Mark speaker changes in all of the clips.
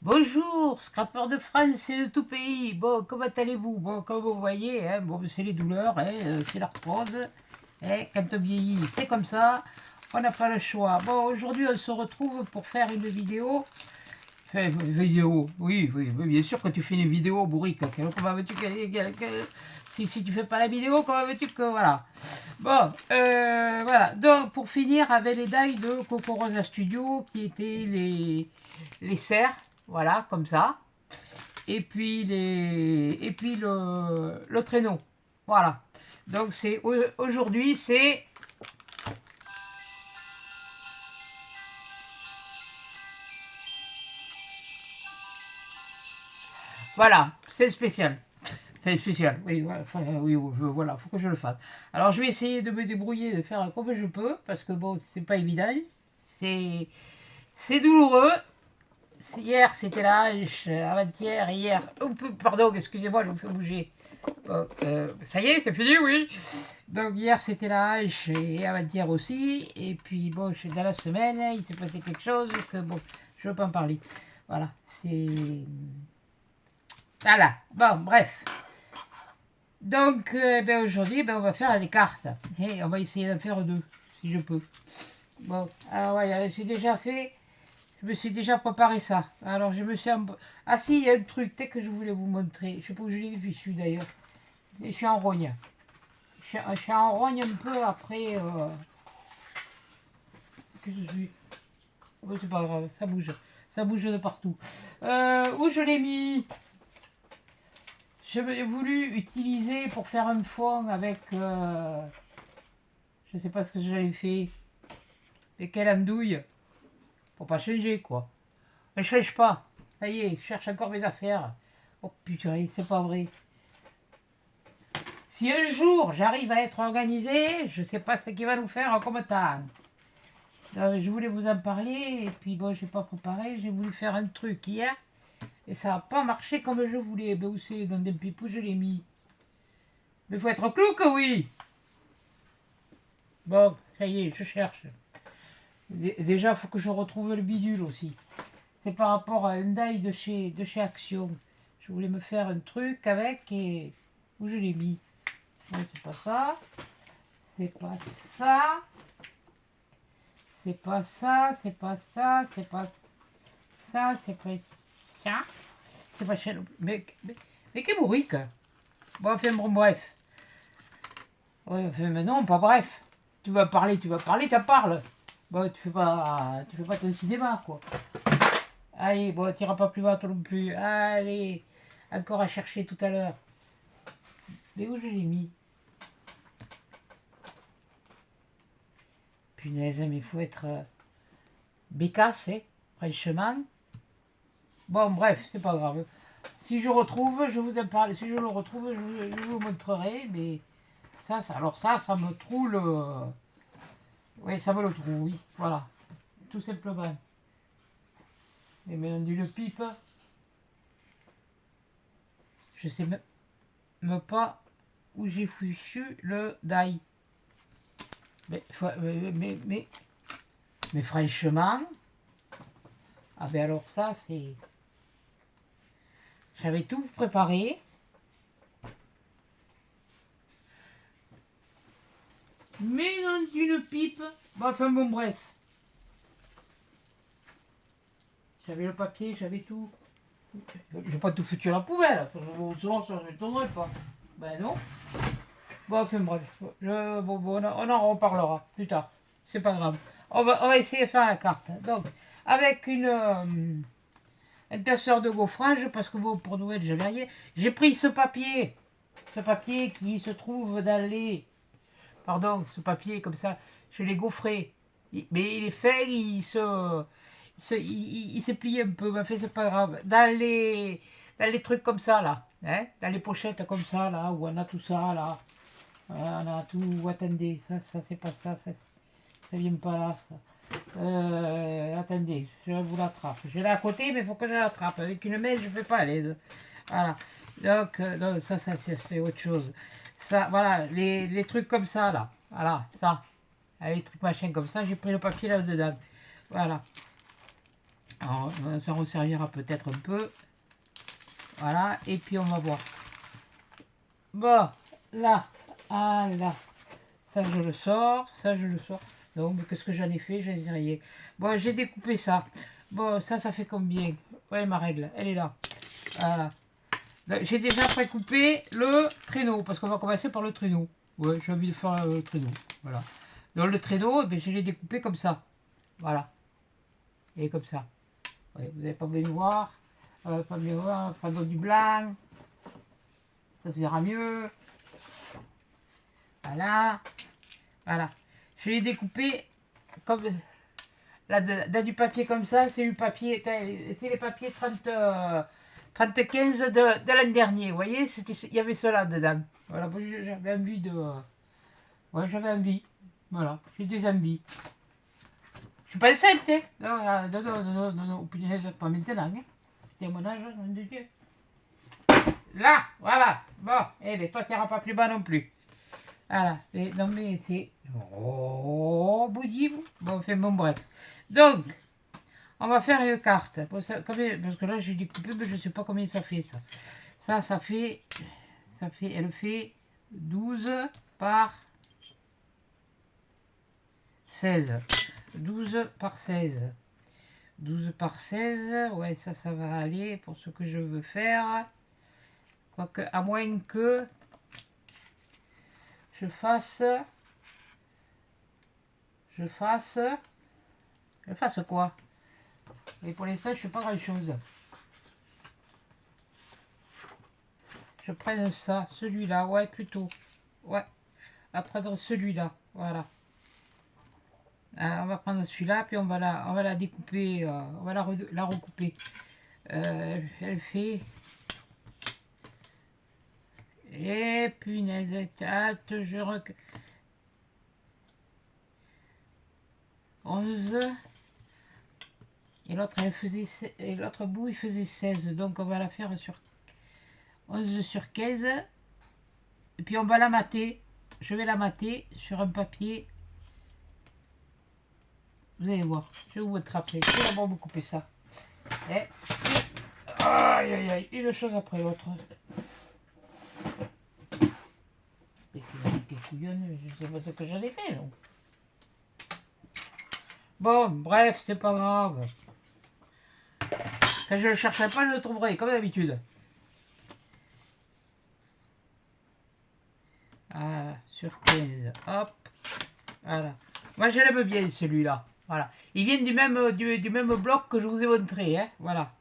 Speaker 1: Bonjour, scrapeur de France et de tout pays. Bon, comment allez-vous? Bon, comme vous voyez, hein, bon, c'est les douleurs, hein, c'est l'arthrose. Hein, quand on vieillit, c'est comme ça. On n'a pas le choix. Bon, aujourd'hui, on se retrouve pour faire une vidéo. Enfin, une vidéo, oui, bien sûr que tu fais une vidéo, bourrique. Comment veux-tu si tu fais pas la vidéo, comment veux-tu que... Voilà. Bon, voilà. Donc, pour finir, avec les die de Coco Rosa Studio, qui étaient les serres, voilà, comme ça. Et puis le traîneau. Voilà. Donc, c'est aujourd'hui, c'est... Voilà, c'est spécial. C'est spécial, oui, enfin, oui, voilà, faut que je le fasse. Alors je vais essayer de me débrouiller, de faire comme je peux, parce que bon, c'est pas évident, c'est c'est douloureux. Hier c'était l'âge, avant-hier, hier, pardon, excusez-moi, je me fais bouger. Bon, ça y est, c'est fini, oui. Donc hier c'était l'âge et avant-hier aussi, et puis bon, dans la semaine, il s'est passé quelque chose que bon, je ne veux pas en parler. Voilà, c'est... Voilà, bon, bref. Donc, ben aujourd'hui, ben on va faire des cartes. Et on va essayer d'en faire deux, si je peux. Bon, alors ouais, j'ai déjà fait, je me suis déjà préparé ça. Alors, je me suis... Ah si, il y a un truc, peut-être que je voulais vous montrer. Je sais pas où je l'ai fichu d'ailleurs. Je suis en rogne. Je suis en rogne un peu après... que je suis... Oh, c'est pas grave, ça bouge. Ça bouge de partout. Où je l'ai mis? J'ai voulu utiliser pour faire un fond avec... je sais pas ce que j'avais fait. Et quelle andouille. Pour pas changer, quoi. Elle change pas. Ça y est, je cherche encore mes affaires. Oh putain, c'est pas vrai. Si un jour j'arrive à être organisé, je sais pas ce qui va nous faire comme temps. Je voulais vous en parler, et puis bon, j'ai pas préparé. J'ai voulu faire un truc hier, et ça n'a pas marché comme je voulais. Ben, où c'est? Dans des pipous, je l'ai mis. Mais faut être clou que oui. Bon, ça y est, je cherche. Déjà, faut que je retrouve le bidule aussi. C'est par rapport à un die de chez Action. Je voulais me faire un truc avec et... Où je l'ai mis? Non, c'est pas ça. C'est pas ça. C'est pas ça. C'est pas ça. C'est pas ça. C'est pas ça. C'est pas ça. Mais quel bourrique. Bon, enfin, bon, bref. Ouais, enfin, mais non, pas bref. Tu vas parler, t'en parles. Bon, tu fais pas ton cinéma, quoi. Allez, bon, t'iras pas plus bas, toi non plus. Allez, encore à chercher tout à l'heure. Mais où je l'ai mis? Punaise, mais il faut être bécasse, hein, franchement. Bon, bref, c'est pas grave. Si je retrouve, je vous en parle. Si je le retrouve, je vous montrerai. Mais alors ça me troule. Oui, ça me le trouve, oui. Voilà, tout simplement. Et maintenant, d'une pipe, je sais même pas où j'ai fichu le die. Mais franchement, ah ben alors ça, c'est... J'avais tout préparé. Mais dans une pipe. Bon, enfin bon, bref. J'avais le papier, j'avais tout. J'ai pas tout foutu à la poubelle. Souvent, ça ne m'étonnerait pas. Ben non. Bon, enfin bref. On en reparlera plus tard. C'est pas grave. On va essayer de faire la carte. Donc, avec un tasseur de gaufrage, parce que bon, pour Noël, j'avais rien. J'ai pris ce papier. Ce papier qui se trouve dans les... Pardon, ce papier comme ça, je l'ai gaufré. Mais il est fait, il s'est plié un peu, mais enfin, c'est pas grave. Dans les trucs comme ça, là, hein, dans les pochettes comme ça, là, où on a tout ça, là, on a tout, attendez, ça c'est pas ça vient pas là, ça. Attendez, je vous l'attrape. Je l'ai à côté, mais il faut que je l'attrape. Avec une main, je ne fais pas l'aide. Voilà. Donc, non, ça c'est autre chose. Ça, voilà, les trucs comme ça, là. Voilà, ça. Les trucs machin comme ça, j'ai pris le papier là-dedans. Voilà. Alors, on s'en resservira peut-être un peu. Voilà, et puis on va voir. Bon, là, ah là, ça je le sors, ça je le sors. Non, mais qu'est-ce que j'en ai fait? J'en ai rien. Bon, j'ai découpé ça. Bon, ça fait combien? Ouais, ma règle, elle est là. Voilà. J'ai déjà précoupé le traîneau, parce qu'on va commencer par le traîneau. Ouais, j'ai envie de faire le traîneau. Voilà. Donc le traîneau, eh je l'ai découpé comme ça. Voilà. Et comme ça. Ouais, vous n'avez pas besoin de voir. Pas bien voir, prendre du blanc. Ça se verra mieux. Voilà. Voilà. Je l'ai découpé comme... Là, du papier comme ça, c'est du papier... C'est les papiers 30-15 de l'an dernier. Vous voyez, il y avait cela dedans. Voilà, j'avais envie de... Ouais, j'avais envie. Voilà, j'ai des envies. Je suis pas enceinte, hein. Non, punaise, pas maintenant, hein. C'était à mon âge, mon Dieu. Là, voilà. Bon, eh bien, toi, tu n'iras pas plus bas non plus. Voilà. Mais, non, mais c'est... Oh, bouilli. Bon, enfin, bon, bref. Donc, on va faire une carte. Parce que là, j'ai découpé, mais je ne sais pas combien ça fait, ça. Ça fait... Elle fait 12 par 16. 12 par 16. 12 par 16. Ouais, ça va aller pour ce que je veux faire. Quoique, à moins que je fasse quoi? Et pour l'instant, je fais pas grand chose. Je prends ça, celui-là, ouais, plutôt. Ouais, à prendre celui-là, voilà. Alors, on va prendre celui-là, puis on va la découper, on va la recouper. Elle fait... Et punaise, hâte, je rec... 11. Et l'autre, et l'autre bout, il faisait 16. Donc, on va la faire sur 11 sur 15. Et puis, on va la mater. Je vais la mater sur un papier. Vous allez voir. Je vais vous attraper. Je vais d'abord vous couper ça. Et... Aïe, aïe, aïe. Une chose après l'autre. Des couillonnes, je sais pas ce que j'en ai fait, donc. Bon, bref, c'est pas grave. Quand je le chercherai pas, je le trouverai, comme d'habitude. Voilà, sur 15, hop, voilà. Moi, je l'aime bien, celui-là. Voilà. Ils viennent du même bloc que je vous ai montré, hein. Voilà.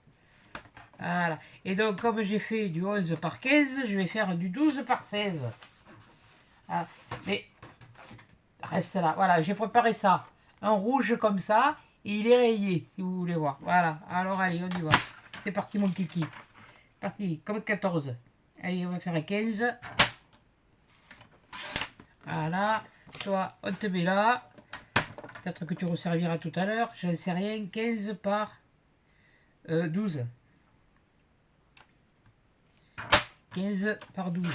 Speaker 1: Voilà. Et donc, comme j'ai fait du 11 par 15, je vais faire du 12 par 16. Voilà. Mais, reste là. Voilà, j'ai préparé ça. Un rouge comme ça, et il est rayé, si vous voulez voir. Voilà. Alors, allez, on y va. C'est parti, mon kiki. Parti, comme 14. Allez, on va faire 15. Voilà. Toi, on te met là. Peut-être que tu resserviras tout à l'heure. Je ne sais rien. 15 par 12. 15 par 12.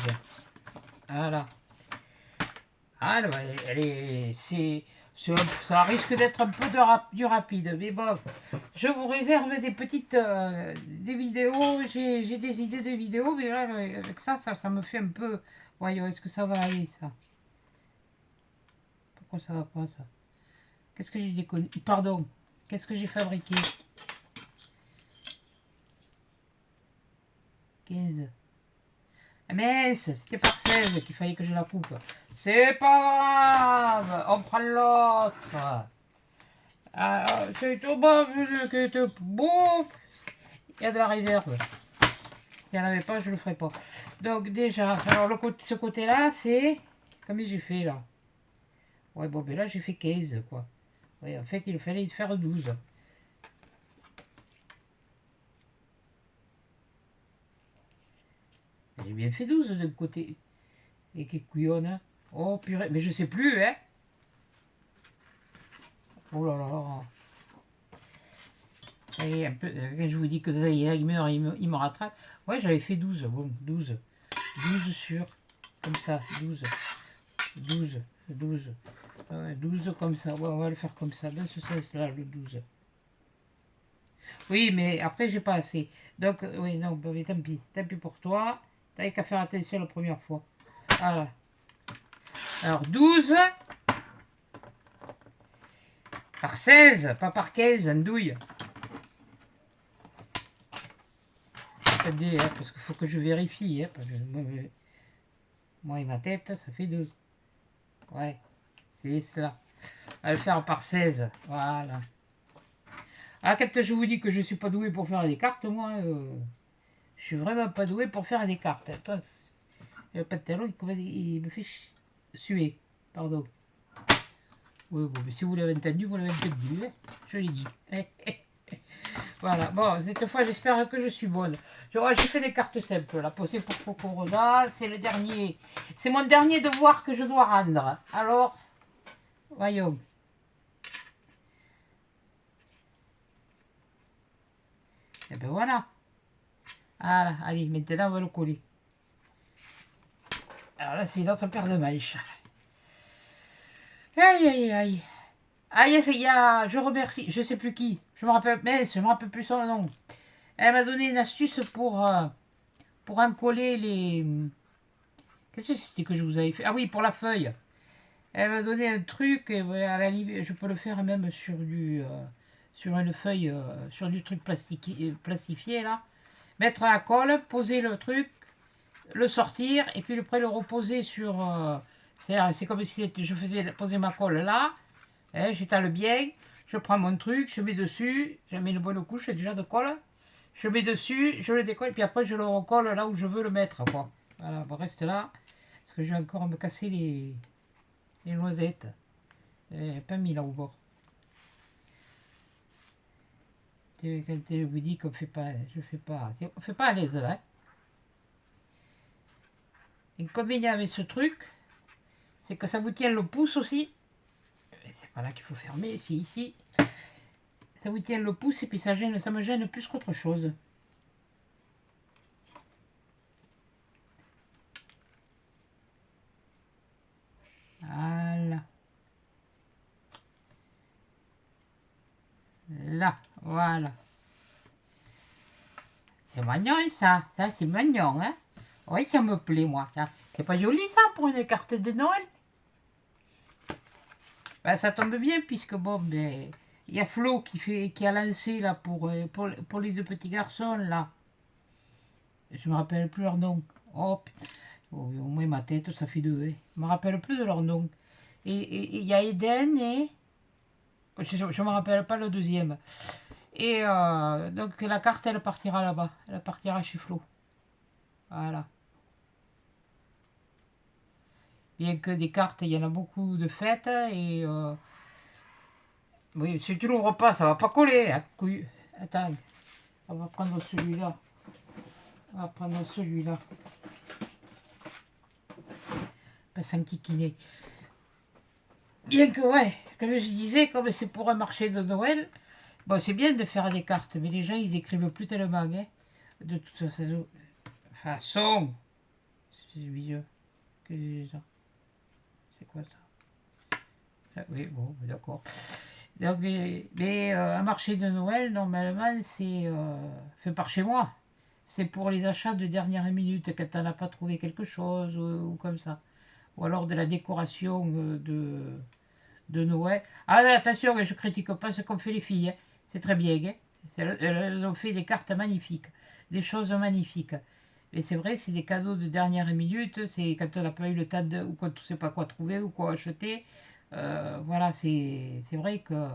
Speaker 1: Voilà. Alors, ça risque d'être un peu du rapide. Mais bon, je vous réserve des petites des vidéos. J'ai des idées de vidéos. Mais là, avec ça me fait un peu... Voyons, est-ce que ça va aller, ça? Pourquoi ça va pas, ça? Qu'est-ce que j'ai déconné? Pardon. Qu'est-ce que j'ai fabriqué? 15. Ah mince, c'était par 16 qu'il fallait que je la coupe. C'est pas grave, on prend l'autre. Ah, c'est tout bon, c'est bon. Il y a de la réserve. S'il n'y en avait pas, je le ferais pas. Donc déjà, alors ce côté-là, c'est... Combien j'ai fait là? Ouais, bon, ben là, j'ai fait 15, quoi. Ouais, en fait, il fallait faire 12. J'ai bien fait 12 d'un côté. Et qui couillonne, hein. Oh purée, mais je sais plus, hein. Oh là là. Et un peu, quand je vous dis que ça y est, il me rattrape. Ouais, j'avais fait 12, bon, 12. 12 sur, comme ça, 12. 12, 12. 12 comme ça, ouais, on va le faire comme ça, dans ce sens-là, le 12. Oui, mais après, j'ai pas assez. Donc, oui, non, bah, mais tant pis. Tant pis pour toi. T'avais qu'à faire attention la première fois. Voilà. Alors, 12 par 16, pas par 15, andouille. Attendez, hein, parce qu'il faut que je vérifie. Hein, parce que moi et ma tête, ça fait 2. Ouais, c'est cela. On va le faire par 16. Voilà. Ah, quand je vous dis que je suis pas doué pour faire des cartes, moi, je suis vraiment pas doué pour faire des cartes. Attends, le pantalon, il me fait suer. Pardon. Oui, bon, mais si vous l'avez entendu, vous l'avez entendu. Hein, je l'ai dit. Voilà. Bon, cette fois, j'espère que je suis bonne. J'ai fait des cartes simples. La posée pour Cocorosa, c'est le dernier. C'est mon dernier devoir que je dois rendre. Alors, voyons. Et ben voilà. Voilà, allez, maintenant on va le coller. Alors là, c'est notre paire de manches. Aïe, aïe, aïe. Ah, il y a, je remercie, je sais plus qui. Je me rappelle, mais je me rappelle plus son nom. Elle m'a donné une astuce pour encoller les... Qu'est-ce que c'était que je vous avais fait? Ah oui, pour la feuille. Elle m'a donné un truc, et à la limite, je peux le faire même sur sur une feuille, sur du truc plastifié là. Mettre la colle, poser le truc, le sortir, et puis après le reposer sur... c'est comme si je faisais poser ma colle là, hein, j'étale bien, je prends mon truc, je mets dessus, je mets une bonne couche déjà de colle, je mets dessus, je le décolle, puis après je le recolle là où je veux le mettre, quoi. Voilà, on reste là, parce que je vais encore me casser les noisettes. Pas mis là au bord. Quand je vous dis qu'on fait pas, je fais pas, on fait pas à l'aise là. Hein. L'inconvénient avec ce truc, c'est que ça vous tient le pouce aussi. C'est pas là qu'il faut fermer, c'est ici. Ça vous tient le pouce et puis ça me gêne plus qu'autre chose. Voilà. Là, voilà. C'est mignon ça, c'est mignon, hein. Oui, ça me plaît moi. C'est pas joli ça pour une carte de Noël. Ben, ça tombe bien puisque bon, ben, il y a Flo qui a lancé là pour les deux petits garçons là. Je me rappelle plus leur nom. Oh, au moins ma tête, ça fait deux. Hein. Je me rappelle plus de leur nom. Et il y a Eden et je me rappelle pas le deuxième. Et donc la carte, elle partira là-bas. Elle partira chez Flo. Voilà. Bien que des cartes, il y en a beaucoup de fêtes et oui, si tu l'ouvres pas, ça va pas coller. Hein, attends, on va prendre celui-là. On va prendre celui-là. Pas s'enquiquiner. Bien que, ouais, comme je disais, comme c'est pour un marché de Noël, bon, c'est bien de faire des cartes, mais les gens, ils écrivent plus tellement, hein, de toute façon. C'est vieux. C'est quoi ça? Oui, bon, d'accord. Donc, mais un marché de Noël, normalement, c'est fait par chez moi. C'est pour les achats de dernière minute, quand on n'a pas trouvé quelque chose ou comme ça. Ou alors de la décoration de Noël. Ah, attention, je critique pas ce qu'ont fait les filles. Hein. C'est très bien. Hein. Elles ont fait des cartes magnifiques, des choses magnifiques. Et c'est vrai, c'est des cadeaux de dernière minute. C'est quand on n'a pas eu le temps ou quand on ne sait pas quoi trouver ou quoi acheter. Voilà, c'est vrai que...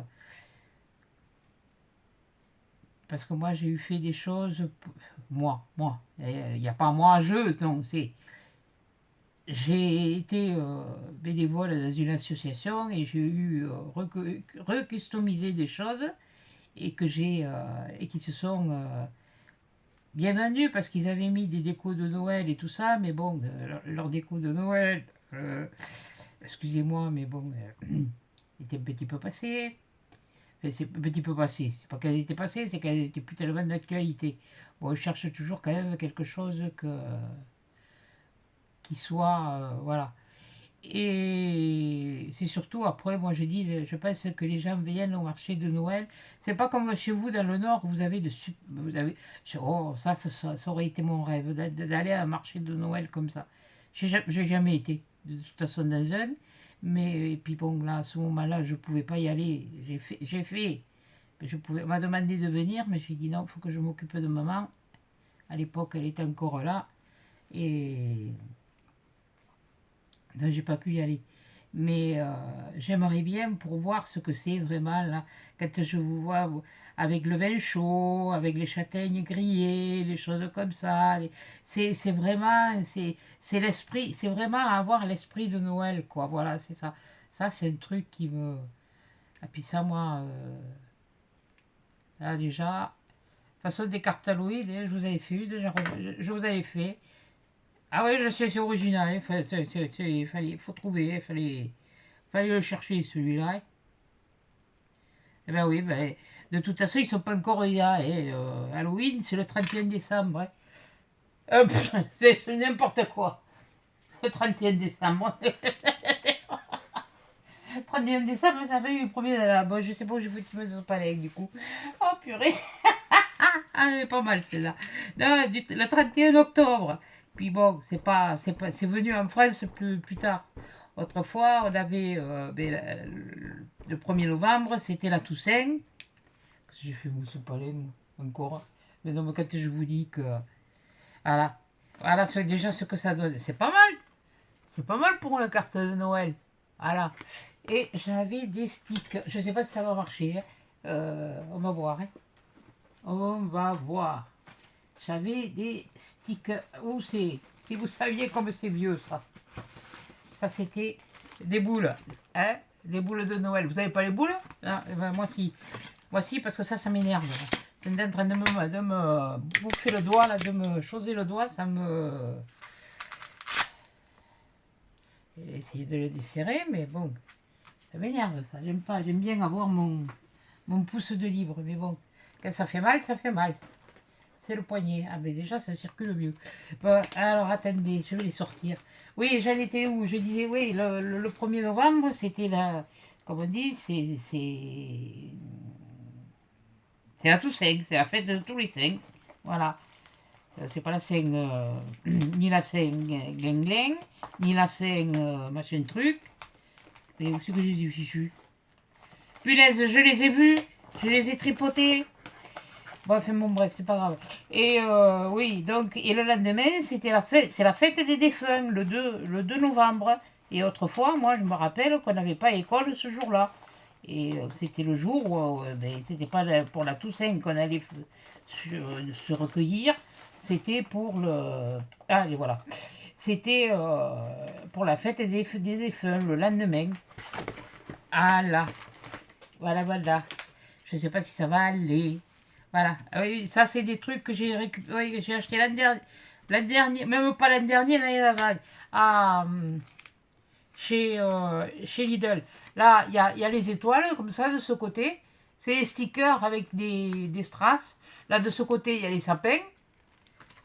Speaker 1: Parce que moi, j'ai eu fait des choses... Moi. Il n'y a pas moi, non, c'est... J'ai été bénévole dans une association et j'ai eu recustomisé des choses et que et qui se sont bien vendues parce qu'ils avaient mis des décos de Noël et tout ça, mais bon, leur déco de Noël, excusez-moi, mais bon, était un petit peu passé. Enfin, c'est un petit peu passé. C'est pas qu'elles étaient passées, c'est qu'elles étaient plus tellement d'actualité. Bon, je cherche toujours quand même quelque chose qui soit, voilà. Et c'est surtout après, moi je dis, je pense que les gens viennent au marché de Noël. C'est pas comme chez vous dans le Nord, vous avez vous avez, oh, ça aurait été mon rêve d'aller à un marché de Noël comme ça. J'ai jamais été, de toute façon, dans un. Mais et puis bon, là, à ce moment-là, je pouvais pas y aller. J'ai fait. On m'a demandé de venir, mais j'ai dit non, il faut que je m'occupe de maman. À l'époque, elle était encore là. Et donc, j'ai pas pu y aller. Mais j'aimerais bien pour voir ce que c'est vraiment là. Quand je vous vois avec le vin chaud, avec les châtaignes grillées, les choses comme ça. C'est vraiment, c'est l'esprit, c'est vraiment avoir l'esprit de Noël, quoi. Voilà, c'est ça. Ça, c'est un truc qui me. Et puis ça, moi, là déjà. De toute façon, des cartes Halloween, je vous avais fait, déjà, je vous avais fait. Ah oui, je sais, c'est original. Il faut trouver, fallait le chercher celui-là. Eh ben oui, ben, de toute façon, ils sont pas encore là. Halloween, c'est le 31 décembre. C'est n'importe quoi. Le 31 décembre. 31 décembre, ça fait eu le premier de la. Bon, je sais pas où j'ai foutu mes palais du coup. Oh purée. Ah, elle est pas mal celle-là. Non, le 31 octobre. Puis bon, c'est venu en France plus tard. Autrefois, on avait le 1er novembre, c'était la Toussaint. J'ai fait mon palais encore. Mais non, mais quand je vous dis que. Voilà. Voilà déjà ce que ça donne. C'est pas mal. C'est pas mal pour une carte de Noël. Voilà. Et j'avais des sticks. Je sais pas si ça va marcher. Hein. On va voir. Hein. On va voir. J'avais des sticks. Où c'est? Si vous saviez comme c'est vieux ça. Ça c'était des boules. Hein? Des boules de Noël. Vous avez pas les boules? Ah, eh ben, moi si. Moi si parce que ça m'énerve. C'est en train de me bouffer le doigt, là, de me choser le doigt, ça me. J'ai essayé de le desserrer, mais bon. Ça m'énerve ça. J'aime pas. J'aime bien avoir mon pouce de libre. Mais bon. Quand ça fait mal, ça fait mal. C'est le poignet. Ah ben déjà ça circule mieux. Bon, alors attendez, je vais les sortir. Oui, j'en étais où? Je disais oui, le 1er novembre, c'était la. Comme on dit, c'est la Toussaint, c'est la fête de tous les saints. Voilà. C'est pas la Saint, ni la Saint Gling ni la Saint machin truc. Mais où c'est que j'ai du fichu? Punaise, je les ai vus, je les ai tripotés. Bref, bon, bref, c'est pas grave. Et oui, donc, et le lendemain, c'était la fête, c'est la fête des défunts, le 2 novembre. Et autrefois, moi, je me rappelle qu'on n'avait pas école ce jour-là. Et c'était le jour où, ben, c'était pas pour la Toussaint qu'on allait se recueillir, c'était pour le. Ah, et voilà. C'était pour la fête des défunts, le lendemain. Ah là. Voilà, voilà. Je sais pas si ça va aller. Voilà. Ah oui, ça, c'est des trucs que j'ai récupéré, que j'ai acheté l'année dernière, même pas l'année dernière, l'année d'avant. Ah, chez Lidl. Là, il y a les étoiles, comme ça, de ce côté. C'est les stickers avec des strass. Là, de ce côté, il y a les sapins.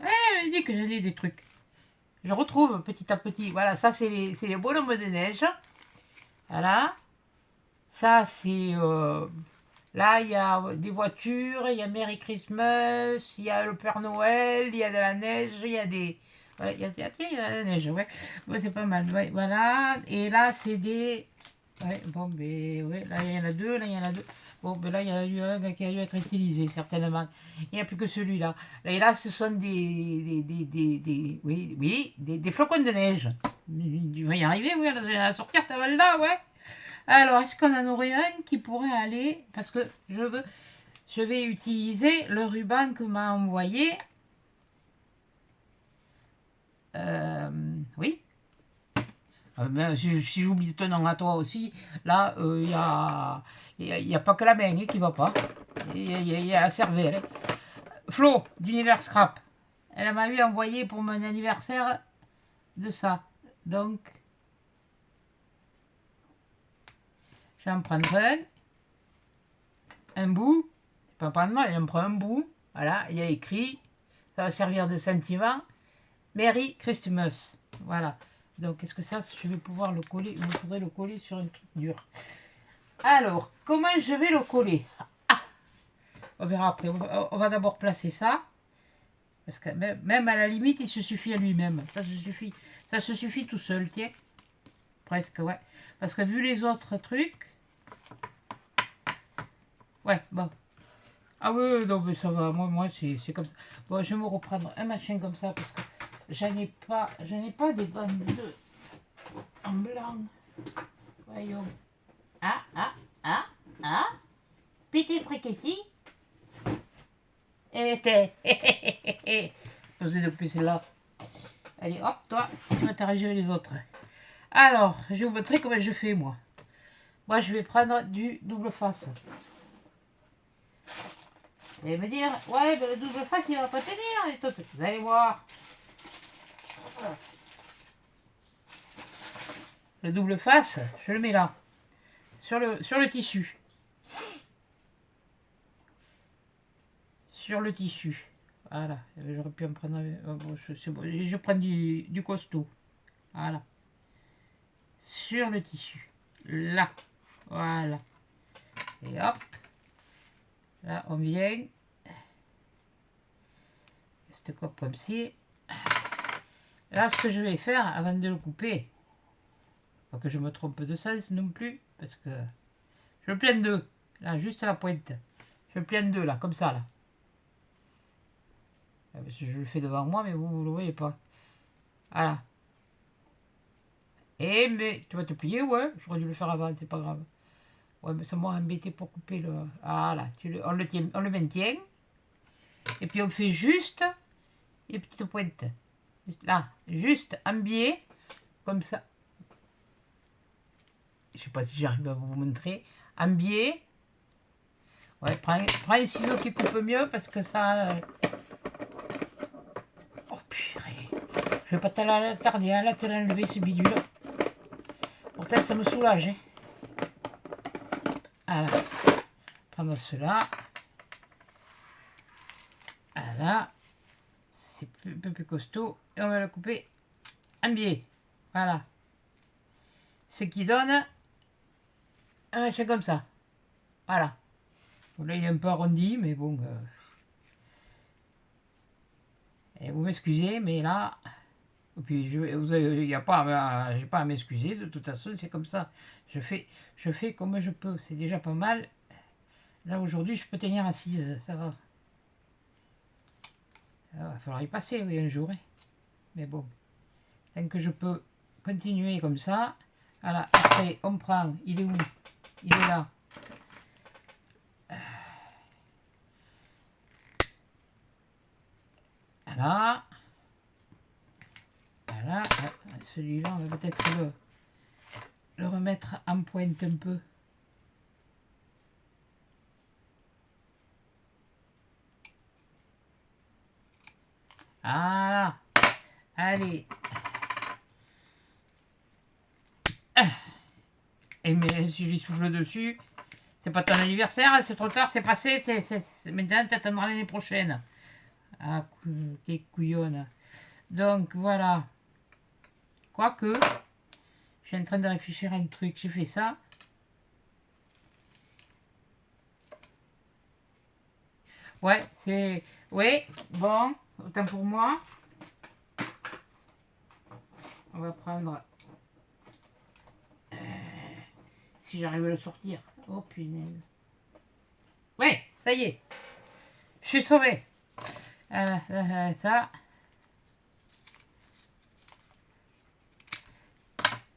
Speaker 1: Je dis que j'ai des trucs. Je retrouve petit à petit. Voilà, ça, c'est les bonhommes de neige. Voilà. Ça, c'est. Là, il y a des voitures, il y a Merry Christmas, il y a le Père Noël, il y a de la neige, il y a des. Ouais, il y a de la neige, ouais. Ouais, c'est pas mal, ouais, voilà. Et là, c'est des. Ouais, bon, mais ouais, là, il y en a deux, là, il y en a deux. Bon, ben là, il y en a eu un qui a dû être utilisé, certainement. Il n'y a plus que celui-là. Et là, ce sont des flocons de neige. Tu vas y arriver, oui, à sortir ta balle là, ouais. Alors, est-ce qu'on en aurait un qui pourrait aller? Parce que je vais utiliser le ruban que m'a envoyé. Oui. Ben, si j'oublie ton nom à toi aussi, là, il y a pas que la main qui va pas. Il y a la cervelle. Flo, d'Univers Scrap. Elle m'a eu envoyé pour mon anniversaire de ça. Donc, je vais en prendre un bout. Je peux en prendre moi, j'en prends un bout. Voilà, il y a écrit. Ça va servir de sentiment. Merry Christmas. Voilà. Donc, est-ce que ça, je vais pouvoir le coller? Il me faudrait le coller sur un truc dur. Alors, comment je vais le coller? On verra après. On va d'abord placer ça. Parce que même à la limite, il se suffit à lui-même. Ça se suffit. Ça se suffit tout seul, tiens. Presque, ouais. Parce que vu les autres trucs... Ouais, bon. Ah oui, non, mais ça va. Moi c'est comme ça. Bon, je vais me reprendre un machin comme ça parce que j'en ai pas des bandes en blanc. Voyons. Ah, ah, ah, ah. Petit truc ici. Et t'es. Posez depuis celle-là. Allez, hop, toi, tu vas t'arranger les autres. Alors, je vais vous montrer comment je fais, moi. Moi, je vais prendre du double face. Vous allez me dire, ouais, mais le double face, il va pas tenir. Et tout. Vous allez voir. Le double face, je le mets là. Sur le tissu. Sur le tissu. Voilà. J'aurais pu en prendre... bon, bon. Je prends du costaud. Voilà. Sur le tissu. Là. Voilà. Et hop. Là, on vient. Cette coupe comme ci. Là, ce que je vais faire, avant de le couper, pas que je me trompe de sens non plus, parce que je le plie en deux. Là, juste à la pointe. Je le plie en deux, là, comme ça, là. Je le fais devant moi, mais vous ne le voyez pas. Voilà. Et mais tu vas te plier, ouais. J'aurais dû le faire avant, c'est pas grave. Ouais, mais ça m'a embêté pour couper le... Voilà, on le maintient. Et puis on fait juste les petites pointes. Là, juste un biais, comme ça. Je sais pas si j'arrive à vous montrer. Un biais. Ouais, prends un ciseau qui coupe mieux parce que ça... Oh purée. Je vais pas tarder à te l'enlever ce bidule. Pourtant ça me soulage. Hein. Voilà. Prendre cela. Voilà. C'est un peu plus costaud. Et on va le couper en biais. Voilà. Ce qui donne un machin comme ça. Voilà. Bon, là il est un peu arrondi, mais bon. Et vous m'excusez, mais là... Et puis il n'y a pas, j'ai pas à m'excuser, de toute façon c'est comme ça. Je fais comme je peux, c'est déjà pas mal. Là aujourd'hui je peux tenir assise, ça va. Il va falloir y passer, oui, un jour. Hein. Mais bon, tant que je peux continuer comme ça. Voilà, après on prend, il est où? Il est là. Voilà. Voilà, celui-là on va peut-être le remettre en pointe un peu. Voilà. Allez. Et mais si j'y souffle dessus, c'est pas ton anniversaire, c'est trop tard, c'est passé, maintenant tu attendras l'année prochaine. Ah, quelle couillonne. Donc voilà. Quoique, je suis en train de réfléchir à un truc, j'ai fait ça. Ouais, c'est... Ouais, bon, autant pour moi. On va prendre... si j'arrive à le sortir. Oh punaise. Ouais, ça y est. Je suis sauvé. Ça.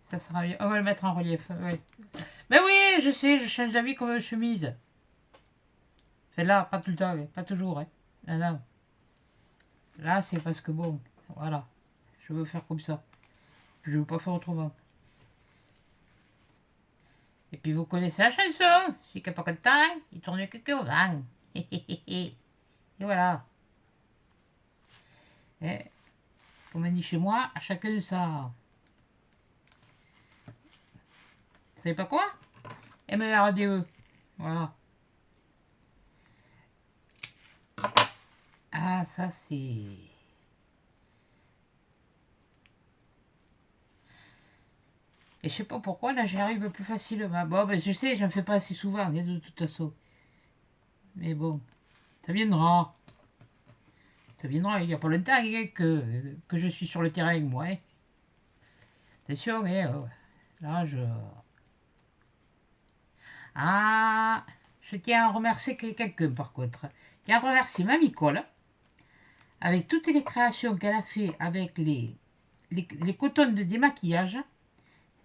Speaker 1: Ça sera bien. On va le mettre en relief. Ouais. Mais oui, je sais, je change d'avis comme une chemise. Celle-là, pas tout le temps, pas toujours. Hein. Non, non. Là, c'est parce que bon, voilà. Je veux faire comme ça. Je veux pas faire autrement. Et puis vous connaissez la chanson. Celui qui n'a pas content, il tourne le cul au vent. Et voilà. Et, comme on dit chez moi, à chacun ça. Vous savez pas quoi? MERDE. Voilà. Ah, ça c'est... Et je sais pas pourquoi, là, j'y arrive plus facilement. Bon, ben, je sais, j'en fais pas assez souvent, hein, de toute façon. Mais bon, ça viendra. Ça viendra, il n'y a pas longtemps hein, que je suis sur le terrain, moi. Hein. Attention, hein, là, je... Ah, je tiens à remercier quelqu'un, par contre. Je tiens à remercier ma Nicole, avec toutes les créations qu'elle a fait avec les cotons de démaquillage.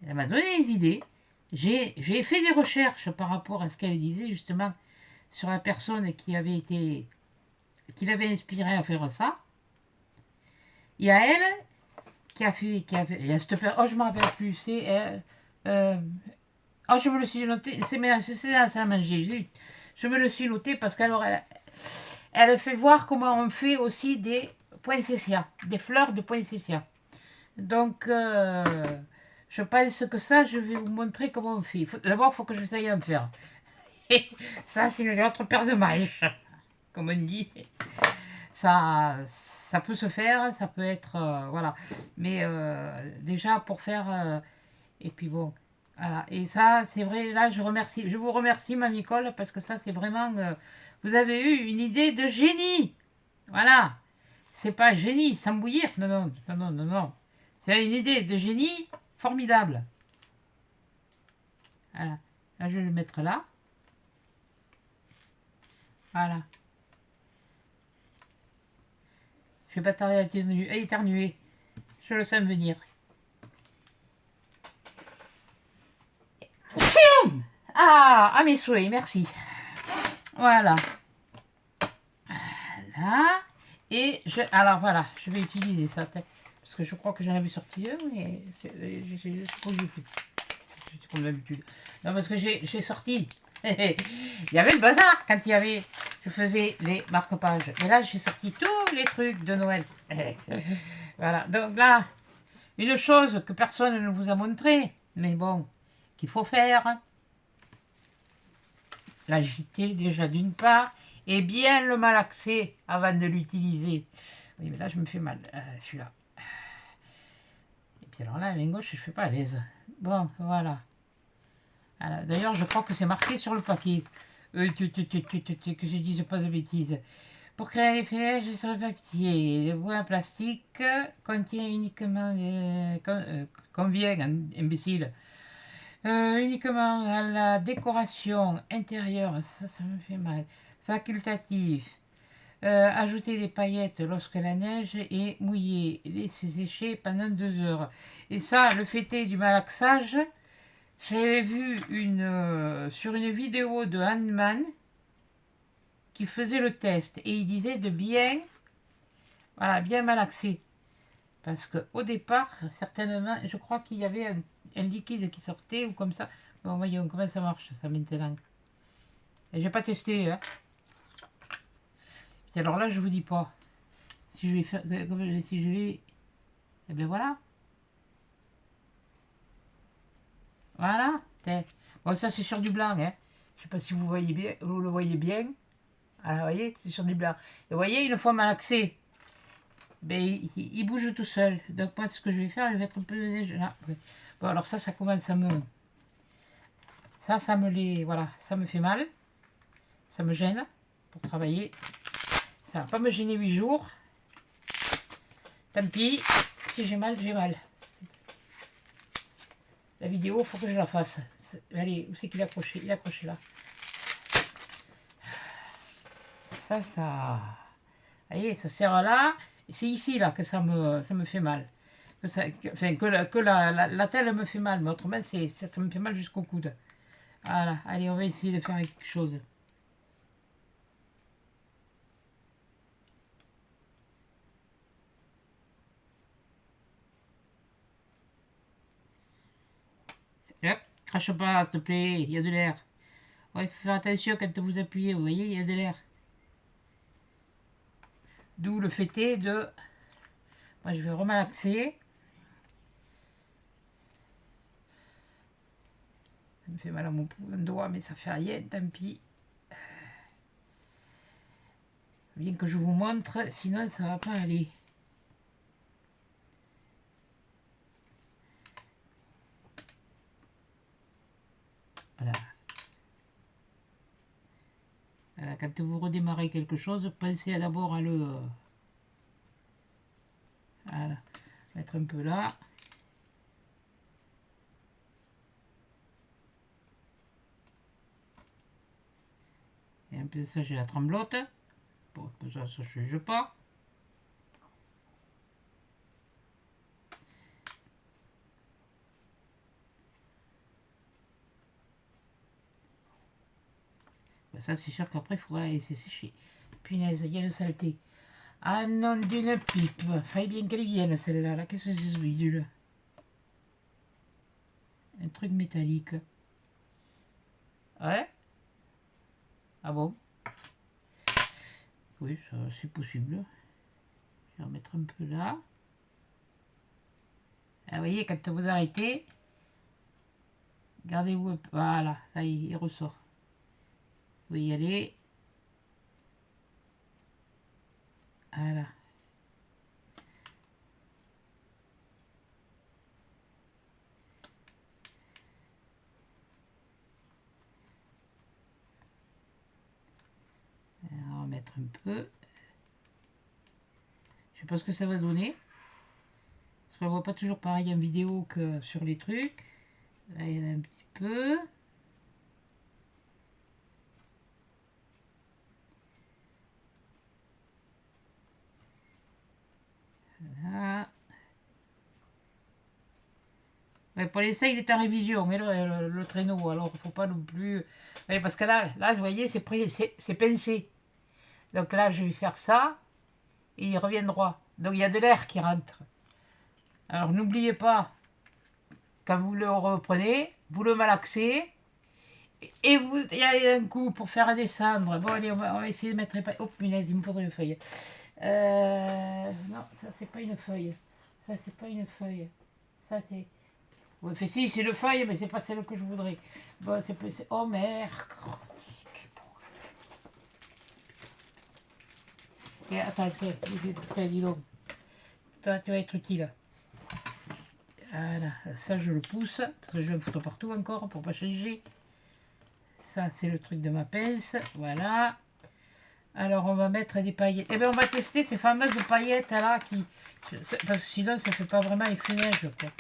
Speaker 1: Elle m'a donné des idées. J'ai fait des recherches par rapport à ce qu'elle disait, justement, sur la personne qui l'avait inspiré à faire ça. Il y a elle il y a oh, je me rappelle plus, c'est, oh, je me le suis noté, c'est la salle à manger, zut. Je me le suis noté parce qu'alors, elle fait voir comment on fait aussi des poinsettias, des fleurs de poinsettias. Donc, je pense que ça, je vais vous montrer comment on fait. D'abord, il faut que je sache en faire. Et ça, c'est une autre paire de manches, comme on dit. Ça, ça peut se faire, ça peut être, voilà. Mais déjà, pour faire, et puis bon, voilà. Et ça, c'est vrai, là, je vous remercie, ma Nicole, parce que ça, c'est vraiment, vous avez eu une idée de génie. Voilà. C'est pas génie, sans bouillir. Non, non, non, non, non, non. C'est une idée de génie formidable. Voilà. Là, je vais le mettre là. Voilà. Je vais pas tarder à éternuer. Je le sens venir. Ah, mes souhaits, merci. Voilà. Voilà. Et alors voilà, je vais utiliser ça. Parce que je crois que j'en avais sorti un, mais je suppose que je fais. C'est comme d'habitude. Non, parce que j'ai sorti. Il y avait le bazar quand il y avait. Je faisais les marque-pages. Et là, j'ai sorti tous les trucs de Noël. Voilà. Donc là, une chose que personne ne vous a montré, mais bon, qu'il faut faire. L'agiter déjà d'une part, et bien le malaxer avant de l'utiliser. Oui, mais là, je me fais mal, celui-là. Et puis alors là, la main gauche, je ne fais pas à l'aise. Bon, voilà. D'ailleurs, je crois que c'est marqué sur le paquet. Que je dise pas de bêtises. Pour créer les flèches sur le papier, le bois en plastique contient uniquement convient, imbécile, uniquement à la décoration intérieure, ça me fait mal, facultatif. Ajouter des paillettes lorsque la neige est mouillée, laisser sécher pendant 2 heures. Et ça, le fait du malaxage, j'avais vu sur une vidéo de Handman qui faisait le test et il disait de bien, voilà, bien malaxer. Parce qu'au départ, certainement, je crois qu'il y avait un liquide qui sortait ou comme ça. Bon, voyons comment ça marche, ça maintenant. Et j'ai pas testé, hein. Et alors là, je vous dis pas. Si je vais faire, si je vais, et ben voilà. Voilà. Bon, ça c'est sur du blanc, hein. Je sais pas si vous voyez bien, vous le voyez bien. Ah, vous voyez, c'est sur du blanc. Et vous voyez, une fois malaxé, ben, il bouge tout seul. Donc moi, ce que je vais faire, je vais mettre un peu de neige là. Bon, alors ça commence à me... Ça me les... Voilà, ça me fait mal. Ça me gêne pour travailler. Ça va pas me gêner 8 jours. Tant pis, si j'ai mal, j'ai mal. La vidéo, il faut que je la fasse. Allez, où c'est qu'il est accroché? Il est accroché là. Ça... Vous voyez, ça sert là. C'est ici là que ça me fait mal. Que la telle me fait mal, mais autrement, ça me fait mal jusqu'au coude. Voilà, allez, on va essayer de faire quelque chose. Hop, crache pas, s'il te plaît, il y a de l'air. Ouais, il faut faire attention quand vous appuyez, vous voyez, il y a de l'air. D'où le fait de... Moi, je vais remalaxer. Ça me fait mal à mon doigt, mais ça fait rien, tant pis. Bien que je vous montre, sinon ça va pas aller. Quand vous redémarrez quelque chose, pensez d'abord à le voilà, mettre un peu là. Et un peu de ça, j'ai la tremblote. Bon, ça ne change pas. Ça, c'est sûr qu'après, il faudra laisser sécher. Punaise, il y a une saleté. Ah non, d'une pipe. Fallait bien qu'elle vienne, celle-là. Là. Qu'est-ce que c'est ce bidule? Un truc métallique. Ouais? Ah bon? Oui, ça, c'est possible. Je vais remettre un peu là. Ah, vous voyez, quand vous arrêtez, gardez-vous un peu. Voilà, ça y est, il ressort. Vous pouvez y aller. Voilà. On va mettre un peu. Je sais pas ce que ça va donner. Parce qu'on voit pas toujours pareil en vidéo que sur les trucs. Là, il y en a un petit peu. Voilà. Ouais, pour l'instant, il est en révision, hein, le traîneau. Alors, il ne faut pas non plus... Ouais, parce que là, vous voyez, c'est pincé. Donc là, je vais faire ça. Et il revient droit. Donc, il y a de l'air qui rentre. Alors, n'oubliez pas, quand vous le reprenez, vous le malaxez. Et vous y allez d'un coup pour faire descendre. Bon, allez, on va essayer de mettre... Oh, punaise, il me faudrait une feuille. Non, ça, c'est pas une feuille. Ça, c'est pas une feuille. Ça, c'est... Ouais, fait si, c'est le feuille, mais c'est pas celle que je voudrais. Bon, c'est plus... Oh merde. Et attends, dis donc. Toi, tu vas être utile. Voilà, ça je le pousse, parce que je vais me foutre partout encore pour pas changer. Ça, c'est le truc de ma pince. Voilà. Alors, on va mettre des paillettes. Et bien, on va tester ces fameuses paillettes là qui... Parce que sinon, ça fait pas vraiment effet neige, quoi.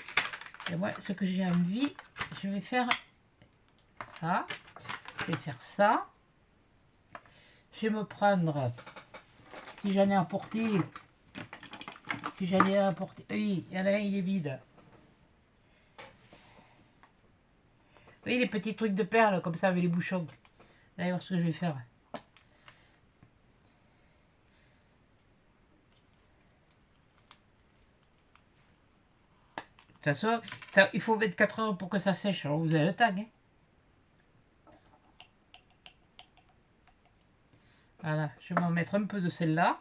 Speaker 1: Et moi, ce que j'ai envie, je vais faire ça. Je vais faire ça. Je vais me prendre, si j'en ai apporté, oui, il y en a un, il est vide. Vous voyez les petits trucs de perles comme ça avec les bouchons. Allez voir ce que je vais faire. De toute façon, il faut 24 heures pour que ça sèche. Alors vous avez le temps. Hein. Voilà, je vais m'en mettre un peu de celle-là.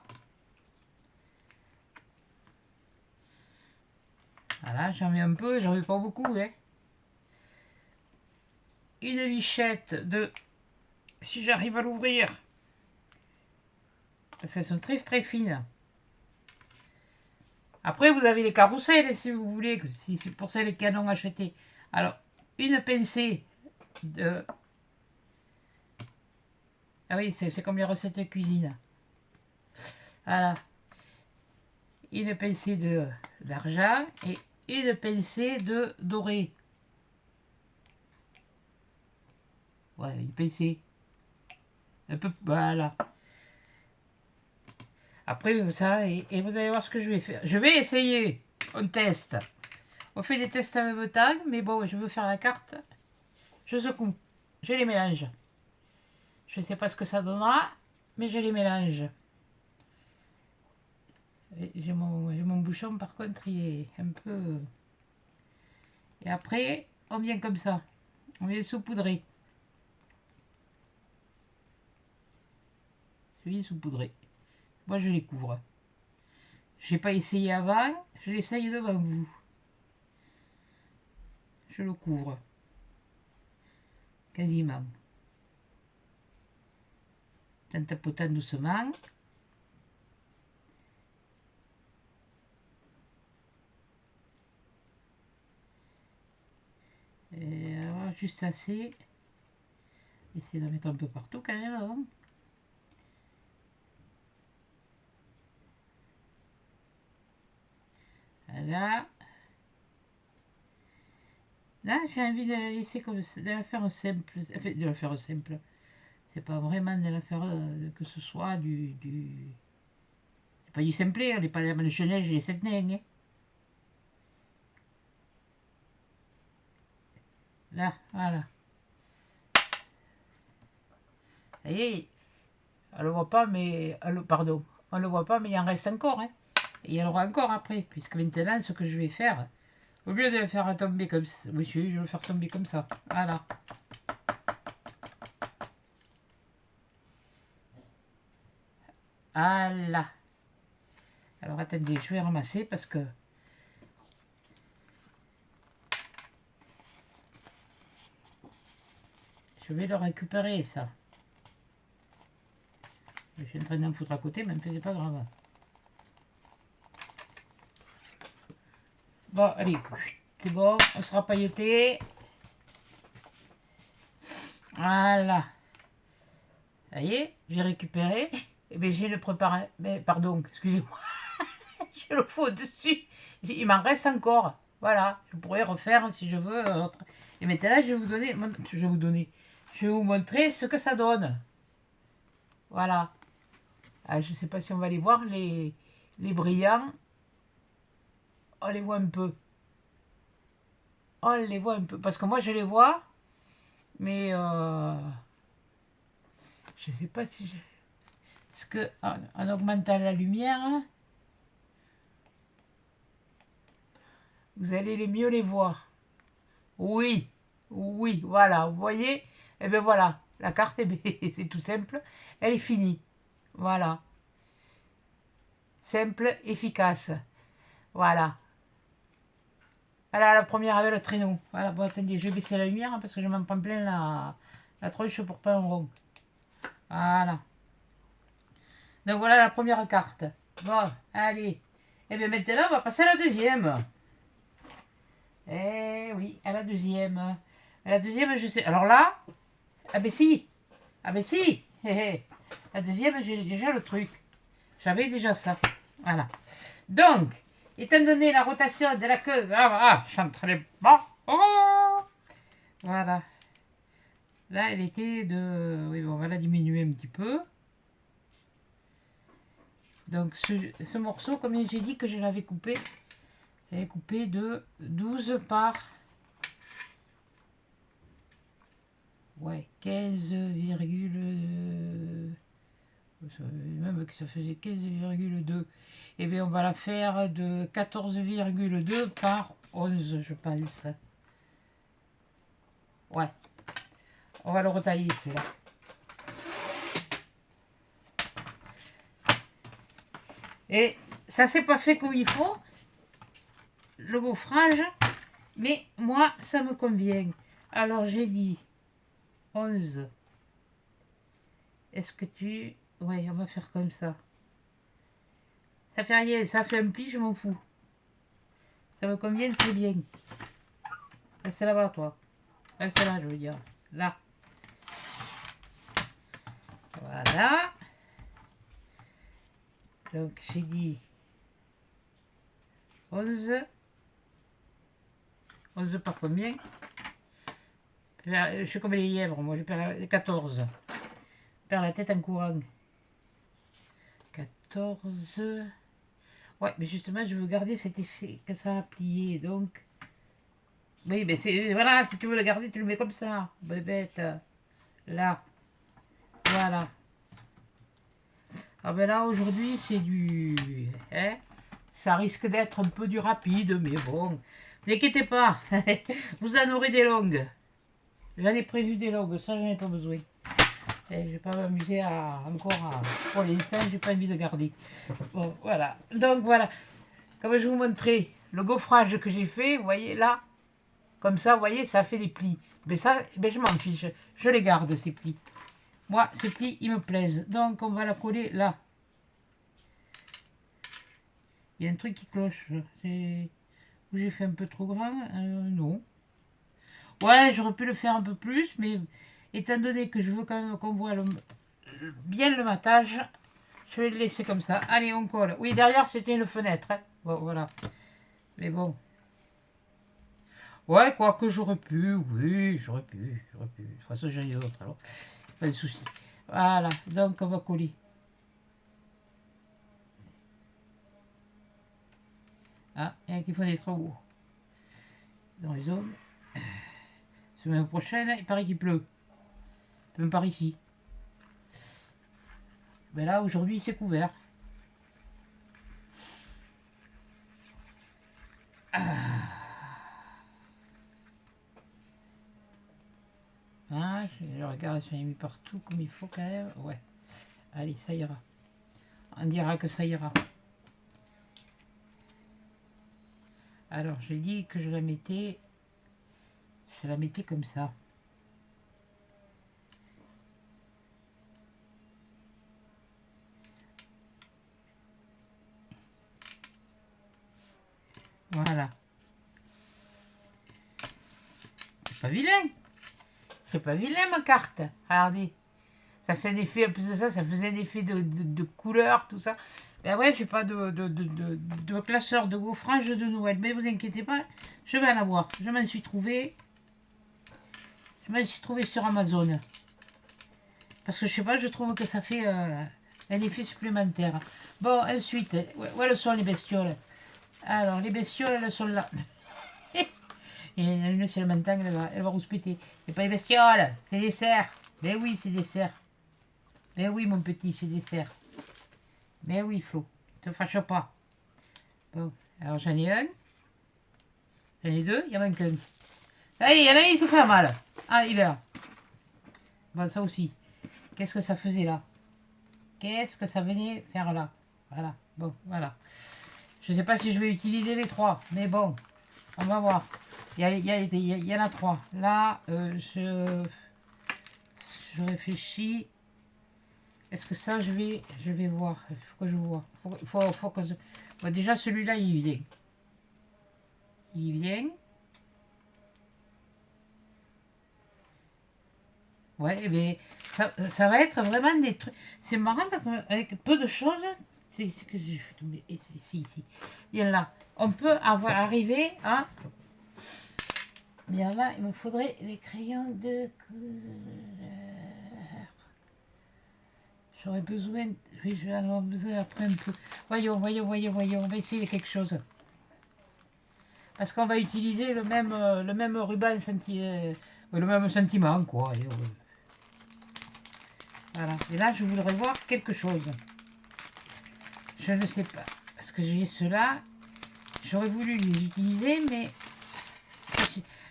Speaker 1: Voilà, j'en mets un peu, j'en mets pas beaucoup. Hein. Une lichette de... Si j'arrive à l'ouvrir. Parce qu'elles sont très très fines. Après, vous avez les carousels si vous voulez. Si c'est pour ça les canons achetés. Alors, une pincée de... Ah oui, c'est comme les recettes de cuisine. Voilà. Une pincée d'argent et une pincée de doré. Ouais, une pincée. Un peu, voilà. Après, ça, et vous allez voir ce que je vais faire. Je vais essayer. On teste. On fait des tests en même temps, mais bon, je veux faire la carte. Je secoue. Je les mélange. Je ne sais pas ce que ça donnera, mais je les mélange. J'ai mon bouchon, par contre, il est un peu... Et après, on vient comme ça. On vient saupoudrer. Je viens saupoudrer. Moi, je les couvre. Je n'ai pas essayé avant, je l'essaye devant vous. Je le couvre. Quasiment. En tapotant doucement. Et alors, juste assez. Essayez d'en mettre un peu partout quand même avant. Voilà. Là, j'ai envie de la laisser comme ça, de la faire simple. Enfin, de la faire simple. C'est pas vraiment de la faire que ce soit c'est pas du simplet, on n'est pas dans le Chanel et les 7 nains. Hein. Là, voilà. Vous voyez, on le voit pas, mais... pardon, on le voit pas, mais il en reste encore. Hein. Et il y en aura encore après, puisque maintenant, ce que je vais faire, au lieu de le faire tomber comme ça, oui, je vais le faire tomber comme ça. Voilà. Voilà. Alors attendez, je vais ramasser parce que je vais le récupérer ça. Je suis en train d'en foutre à côté, mais c'est pas grave. Bon, allez, c'est bon, on sera pailleté. Voilà. Ça y est, j'ai récupéré. Et bien j'ai le préparé. Mais pardon, excusez-moi. J'ai le faux dessus. Il m'en reste encore. Voilà, je pourrais refaire si je veux. Et maintenant, je vais vous montrer ce que ça donne. Voilà. Ah, je ne sais pas si on va les voir, les brillants. On les voit un peu. On les voit un peu. Parce que moi, je les vois. Mais je ne sais pas si je... Parce que en augmentant la lumière, vous allez mieux les voir. Oui, oui, voilà. Vous voyez? Et bien voilà. La carte, c'est tout simple. Elle est finie. Voilà. Simple, efficace. Voilà. Voilà la première avec le traîneau. Voilà, bon, attendez, je vais baisser la lumière parce que je m'en prends plein la tronche pour pas un rond. Voilà. Donc voilà la première carte. Bon, allez. Et bien maintenant, on va passer à la deuxième. Eh oui, à la deuxième. À la deuxième, je sais. Alors là, ah ben si. Ah ben si. La deuxième, j'ai déjà le truc. J'avais déjà ça. Voilà. Donc, étant donné la rotation de la queue, je suis en train de... Oh, voilà. Là, elle était de... Oui, bon, on va la diminuer un petit peu. Donc, ce morceau, comme j'ai dit que je l'avais coupé, j'avais coupé de 12 par... Ouais, 15, même que ça faisait 15,2. Et bien, on va la faire de 14,2 par 11, je pense. Ouais. On va le retailler, celui-là. Et ça, c'est pas fait comme il faut, le gaufrage, mais moi, ça me convient. Alors, j'ai dit 11. Est-ce que tu... Ouais, on va faire comme ça. Ça fait rien, ça fait un pli, je m'en fous. Ça me convient très bien. Reste là-bas, toi. Reste là, je veux dire. Là. Voilà. Donc, j'ai dit 11. 11 par combien? Je suis comme les lièvres, moi je perds 14. Je perds la tête en courant. 14. Ouais, mais justement, je veux garder cet effet que ça a plié, donc... Oui, mais c'est... Voilà, si tu veux le garder, tu le mets comme ça, bébête. Là. Voilà. Ah ben là, aujourd'hui, c'est du... Hein, ça risque d'être un peu du rapide, mais bon. Ne inquiétez pas, vous en aurez des longues. J'en ai prévu des longues, ça j'en ai pas besoin. Et je vais pas m'amuser pour l'instant, j'ai pas envie de garder. Bon, voilà. Donc voilà. Comme je vous montrais le gaufrage que j'ai fait, vous voyez là, comme ça, vous voyez, ça fait des plis. Mais ça, ben, je m'en fiche. Je les garde, ces plis. Moi, ces plis, ils me plaisent. Donc, on va la coller là. Il y a un truc qui cloche. J'ai fait un peu trop grand. Non. Ouais, j'aurais pu le faire un peu plus, mais étant donné que je veux quand même qu'on voit bien le matage, je vais le laisser comme ça. Allez, on colle. Oui, derrière, c'était une fenêtre. Hein. Bon, voilà. Mais bon. Ouais, quoique j'aurais pu, oui, j'aurais pu. De toute façon, j'en ai d'autres, alors. Pas de souci. Voilà, donc on va coller. Ah, il y en a qui font des travaux. Dans les zones. Semaine prochaine, il paraît qu'il pleut. Même par ici. Mais là, aujourd'hui, c'est couvert. Hein, je regarde si j'ai mis partout comme il faut quand même. Ouais. Allez, ça ira. On dira que ça ira. Alors, j'ai dit que je la mettais comme ça. Voilà. C'est pas vilain. C'est pas vilain ma carte. Regardez. Ça fait un effet, en plus de ça, ça faisait un effet de couleur, tout ça. Ben ouais, j'ai pas de classeur de gaufrage de Noël. Mais vous inquiétez pas, je vais en avoir. Je m'en suis trouvé. Je m'en suis trouvé sur Amazon. Parce que je sais pas, je trouve que ça fait un effet supplémentaire. Bon, ensuite, où elles sont les bestioles? Alors, les bestioles, elles sont là. Et une, c'est le menton, elle va rouspéter. C'est pas les bestioles, c'est des cerfs. Mais oui, c'est des cerfs. Mais oui, mon petit, c'est des cerfs. Mais oui, Flo, te fâche pas. Bon, alors j'en ai un. J'en ai deux, il y en manque un. Ça y est, il y en a un, il s'est fait mal. Ah, il est là. Bon, ça aussi. Qu'est-ce que ça faisait là? Qu'est-ce que ça venait faire là? Voilà, bon, voilà. Je sais pas si je vais utiliser les trois, mais bon, on va voir. Il y en a trois. Là, je réfléchis. Est-ce que ça, je vais voir. Il faut que je vois. Faut que je... Bon, déjà, celui-là, il vient. Il vient. Ouais, mais ça va être vraiment des trucs. C'est marrant parce qu'avec peu de choses, c'est que je suis tombée ici. Viens là. On peut arriver à. Mais avant, il me faudrait les crayons de couleur. J'aurais besoin. Oui, je vais en avoir besoin après un peu. Voyons. On va essayer quelque chose. Parce qu'on va utiliser le même ruban le même sentiment, quoi. Voilà. Et là, je voudrais voir quelque chose. Je ne sais pas. Parce que j'ai ceux-là. J'aurais voulu les utiliser, mais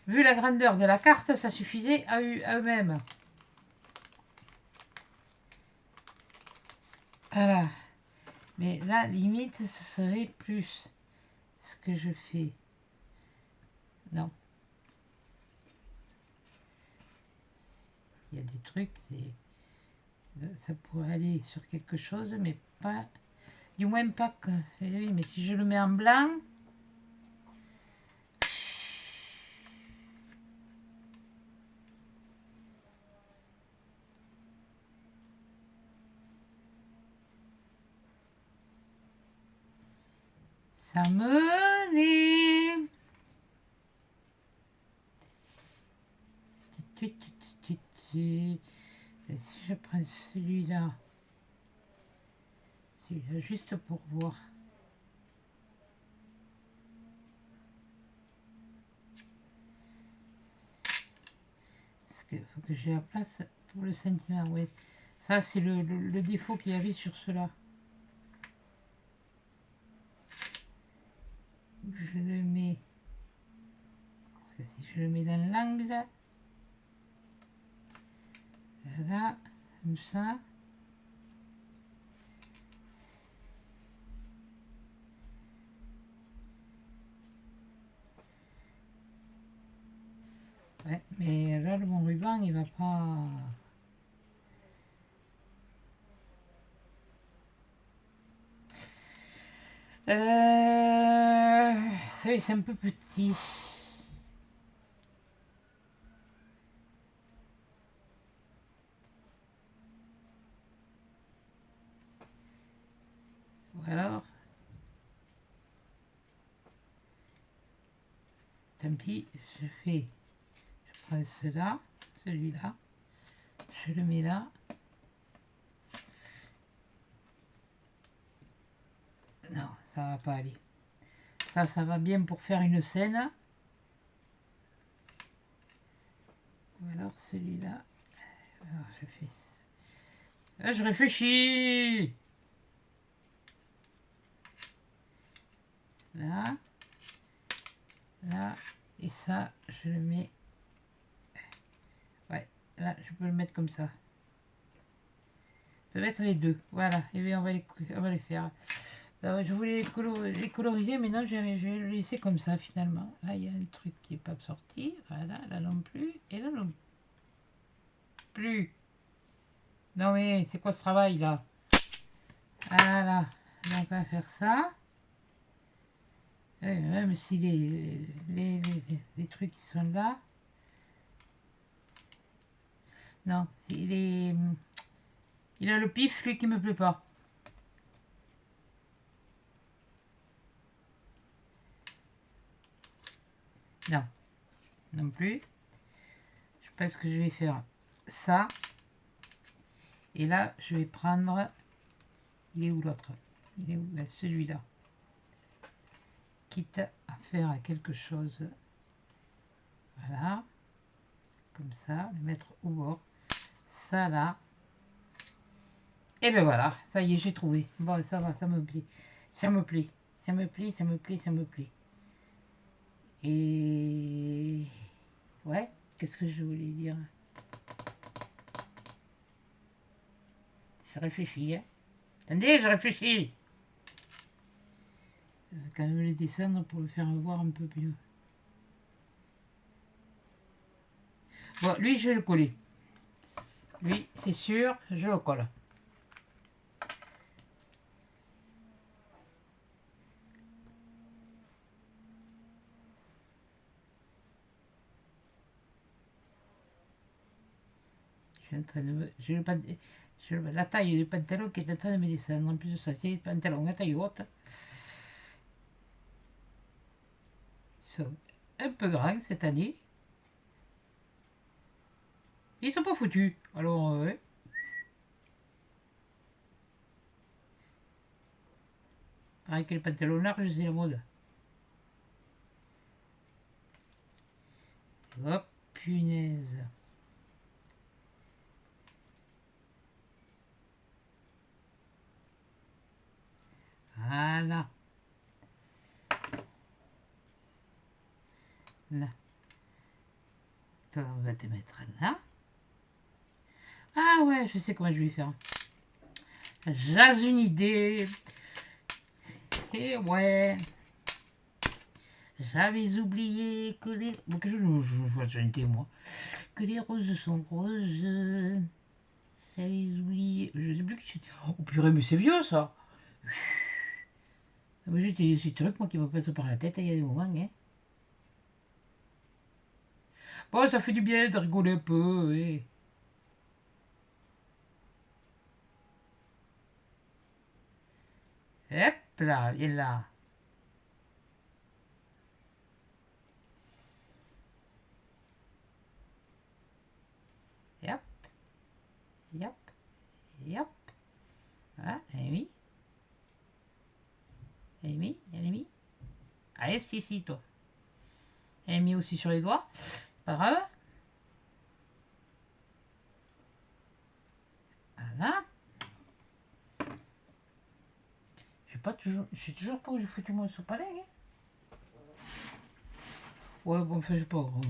Speaker 1: vu la grandeur de la carte, ça suffisait à eux-mêmes. Voilà. Mais là, limite, ce serait plus ce que je fais. Non. Il y a des trucs, ça pourrait aller sur quelque chose, mais pas... Du moins pas que... Oui, mais si je le mets en blanc... Ça me l'est. Si je prends celui-là juste pour voir. Parce qu'il faut que j'ai la place pour le sentiment. Ouais. Ça, c'est le défaut qu'il y avait sur cela. Je le mets. Parce que si je le mets dans l'angle, là, comme ça. Ouais, mais là, mon ruban, il va pas... C'est un peu petit. Ou alors... tant pis, je prends celui-là, je le mets là. Non, ça va pas aller. Ça va bien pour faire une scène. Ou alors celui-là. Alors je fais ça. Là, je réfléchis. Là. Là. Et ça, je le mets. Ouais, là, je peux le mettre comme ça. Je peux mettre les deux. Voilà. Et bien, on va les faire. Alors, je voulais les coloriser, mais non, je vais le laisser comme ça finalement. Là, il y a un truc qui n'est pas sorti. Voilà, là non plus. Et là non plus. Non mais, c'est quoi ce travail là? Voilà. Donc, on va faire ça. Même si les trucs qui sont là. Non, il a le pif, lui, qui me plaît pas. Non, non plus. Je pense que je vais faire ça. Et là, je vais prendre... Il est où l'autre? Il est où? Ben, celui-là. Quitte à faire quelque chose. Voilà. Comme ça. Le mettre au bord. Ça là. Et ben voilà. Ça y est, j'ai trouvé. Bon, ça va, ça me plaît. Ça me plaît. Ça me plaît, ça me plaît, ça me plaît. Et... Ouais. Qu'est-ce que je voulais dire? Je réfléchis, hein. Attendez, je réfléchis. Je vais quand même le descendre pour le faire voir un peu mieux. Bon, lui, je vais le coller. Lui, c'est sûr, je le colle. Je suis en train de me... la taille du pantalon qui est en train de me descendre. En plus de ça, c'est des pantalons à taille haute. Ils sont un peu grands cette année. Ils sont pas foutus. Alors, ouais. Pareil que les pantalons larges, c'est la mode. Hop, punaise. Voilà. Là. Toi, on va te mettre là. Ah ouais, je sais comment je vais faire. J'ai une idée. Et ouais. J'avais oublié que les... Bon, qu'est-ce que je vois une idée, moi. Que les roses sont roses. J'avais oublié... Je sais plus que c'était... Oh purée, mais c'est vieux, ça. J'ai ces trucs, moi, qui me passent par la tête, il y a des moments, hein. Bon, ça fait du bien de rigoler un peu, oui. Hop là, viens là. Hop, hop, hop. Voilà, elle est mis. Elle est mis, elle est mis. Allez, c'est ici, toi. Elle est mis aussi sur les doigts. Pas grave. Voilà. Je sais toujours pas où j'ai foutu mon sopalin. Hein. Ouais, bon, enfin, c'est pas grave.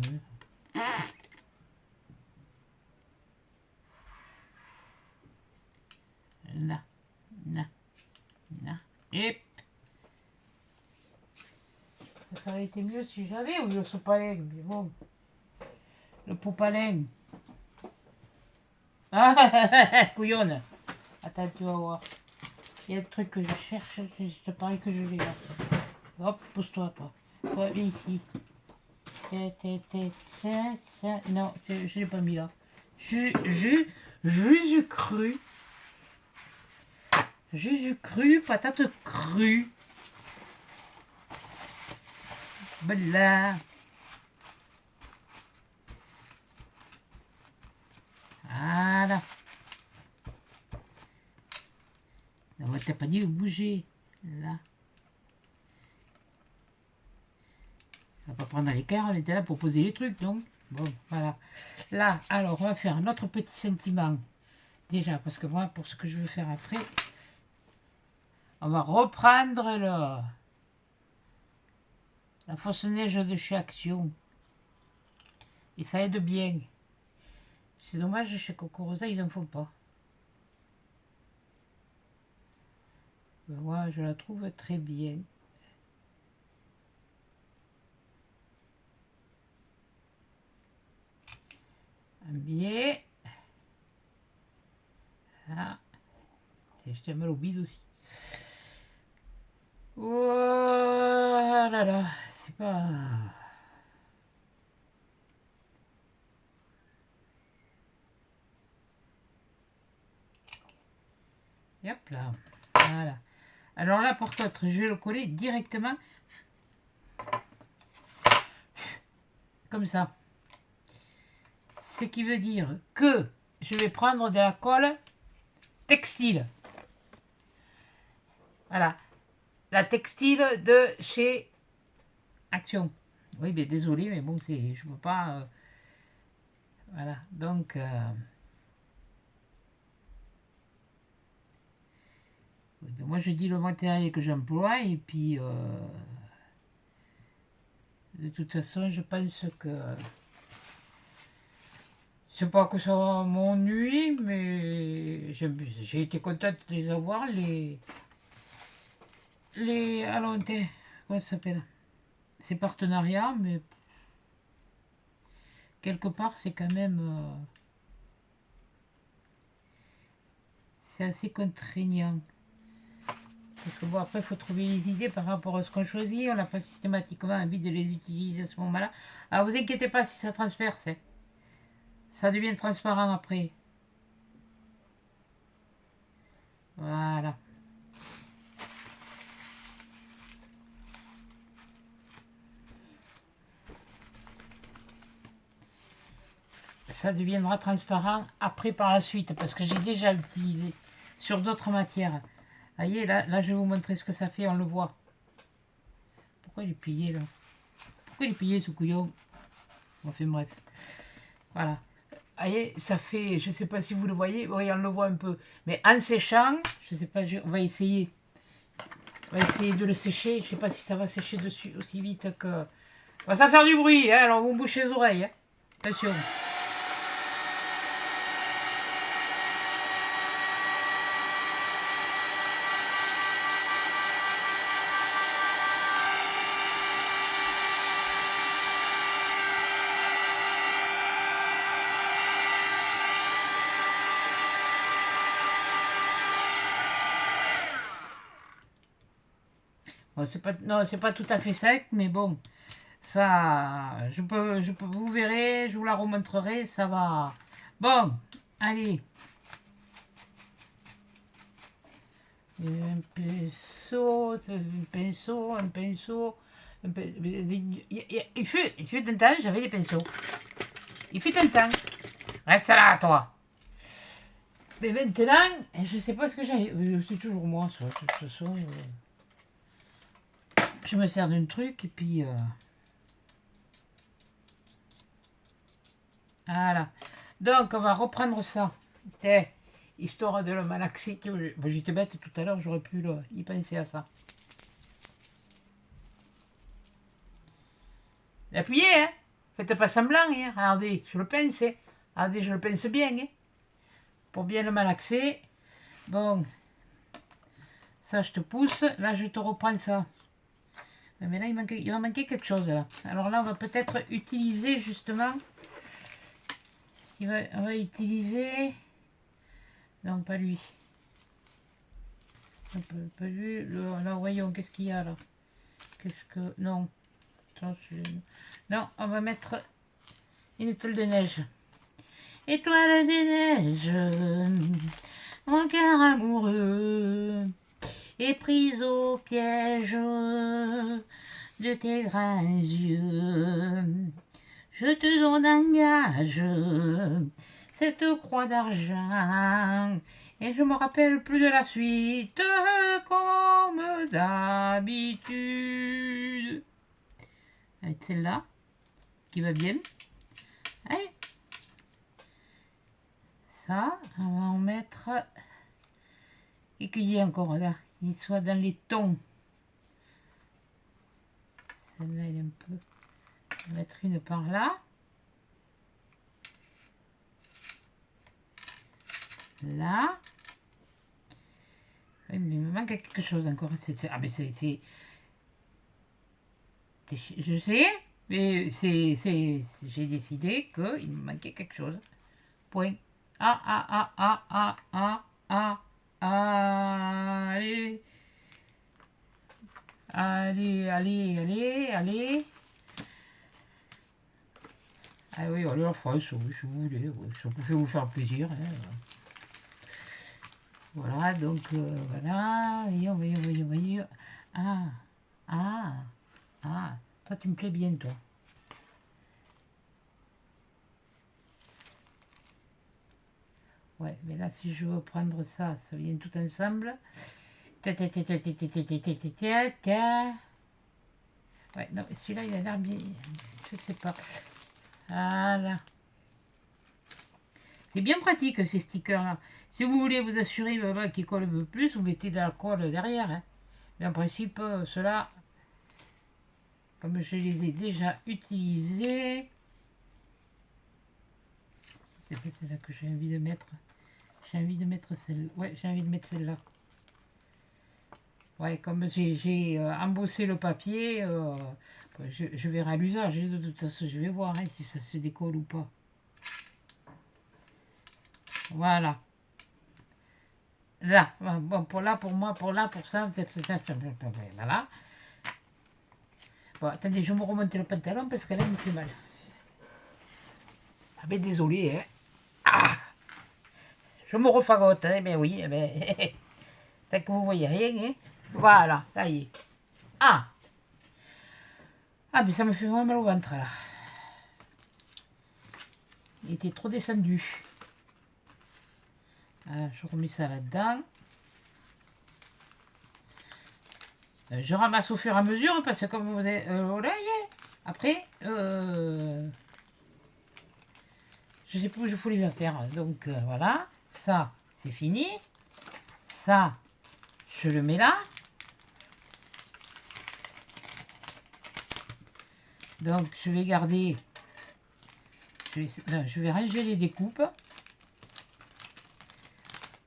Speaker 1: Là, là, là. Et ça aurait été mieux si j'avais ou le sopalin, mais bon. Le poupalin. Ah, couillonne. Attends, tu vas voir. Il y a le truc que je cherche, c'est pareil que je l'ai là. Hop, pousse-toi, toi. Toi, viens ici. Non, je ne l'ai pas mis là. Jésus cru. Jésus cru, patate crue. Voilà. Voilà. On t'as pas dit bouger. Là. On va pas prendre l'écart, on était là pour poser les trucs, donc. Bon, voilà. Là, alors, on va faire un autre petit sentiment. Déjà, parce que moi, pour ce que je veux faire après, on va reprendre la fausse neige de chez Action. Et ça aide bien. C'est dommage, chez Coco Rosa, ils en font pas. Moi, je la trouve très bien. Un biais. Ah. Je t'ai mal au bide aussi. Oh là là, c'est pas... Et hop là. Voilà. Alors là, par contre, je vais le coller directement. Comme ça. Ce qui veut dire que je vais prendre de la colle textile. Voilà. La textile de chez Action. Oui, mais désolé, mais bon, je ne peux pas... voilà, donc... oui, ben moi, je dis le matériel que j'emploie, et puis... de toute façon, je pense que... c'est pas que ça m'ennuie, mais j'ai été contente de les avoir, alors, comment ça s'appelle? Ces partenariats, mais quelque part, c'est quand même... c'est assez contraignant. Parce que bon, après, il faut trouver les idées par rapport à ce qu'on choisit. On n'a pas systématiquement envie de les utiliser à ce moment-là. Alors, vous inquiétez pas si ça transperce. Hein. Ça devient transparent après. Voilà. Ça deviendra transparent après par la suite. Parce que j'ai déjà utilisé sur d'autres matières. Vous voyez, là, je vais vous montrer ce que ça fait. On le voit. Pourquoi il est plié, là? Pourquoi il est plié, ce couillon? Enfin, bref. Voilà. Vous voyez, ça fait, je ne sais pas si vous le voyez, oui, on le voit un peu. Mais en séchant, je ne sais pas, on va essayer. On va essayer de le sécher. Je ne sais pas si ça va sécher dessus aussi vite que... ça va faire du bruit, hein, alors vous bouchez les oreilles. Hein. Attention. Bon, non, c'est pas tout à fait sec, mais bon, ça, vous verrez, je vous la remontrerai, ça va. Bon, allez. Un pinceau, Il fut un temps, j'avais des pinceaux. Il fut un temps. Reste là, toi. Mais maintenant, je sais pas ce que j'allais... c'est toujours moi, ça, de toute façon. Je me sers d'un truc, et puis... voilà. Donc, on va reprendre ça. Histoire de le malaxer. J'étais bête tout à l'heure, j'aurais pu y penser à ça. Appuyez, hein. Faites pas semblant, hein. Regardez, je le pince. Hein. Regardez, je le pince bien, hein. Pour bien le malaxer. Bon. Ça, je te pousse. Là, je te reprends ça. Mais là, il va manquer quelque chose, là. Alors là, on va peut-être utiliser, justement... on va utiliser... non, pas lui. Pas lui. Là, voyons, qu'est-ce qu'il y a, là? Qu'est-ce que... non. Non, on va mettre une étoile de neige. Étoile de neige, mon cœur amoureux est prise au piège de tes grands yeux. Je te donne un gage, cette croix d'argent. Et je me rappelle plus de la suite, comme d'habitude. Avec celle-là, qui va bien. Allez. Ça, on va en mettre... Et qu'il y ait encore là, qu'il soit dans les tons. Celle-là, elle est un peu... On va mettre une par là. Là. Oui, mais il me manque quelque chose encore. Ah, mais c'est... Je sais, mais j'ai décidé qu'il me manquait quelque chose. Point. Allez. Allez. Ah oui, allez en France, si vous voulez, ça peut vous faire plaisir. Hein. Voilà, donc voilà, voyons. Toi tu me plais bien, toi. Ouais, mais là si je veux prendre ça, ça vient tout ensemble. Ouais, non, celui-là il a l'air bien, je sais pas. Voilà. C'est bien pratique ces stickers là. Si vous voulez vous assurer qu'il colle un peu plus, vous mettez de la colle derrière. Hein. Mais en principe, ceux-là, comme je les ai déjà utilisés, c'est celle-là que j'ai envie de mettre. J'ai envie de mettre celle-là. Ouais, j'ai envie de mettre celle-là. Ouais, comme j'ai embossé le papier, je verrai à l'usage. De toute façon, je vais voir hein, si ça se décolle ou pas. Voilà. Là, bon, pour moi, pour ça, voilà. Bon, attendez, je vais me remonter le pantalon parce que là, il me fait mal. Ah ben, désolé, hein. Ah, je me refagote, hein, mais oui, mais tant que vous voyez rien, hein. Voilà, ça y est. Ah, mais ça me fait vraiment mal au ventre, là. Il était trop descendu. Voilà, je remets ça là-dedans. Je ramasse au fur et à mesure parce que comme vous avez... voilà, après, je sais plus où je fous les affaires. Donc voilà, ça c'est fini. Ça, je le mets là. Donc je vais garder... je vais ranger les découpes.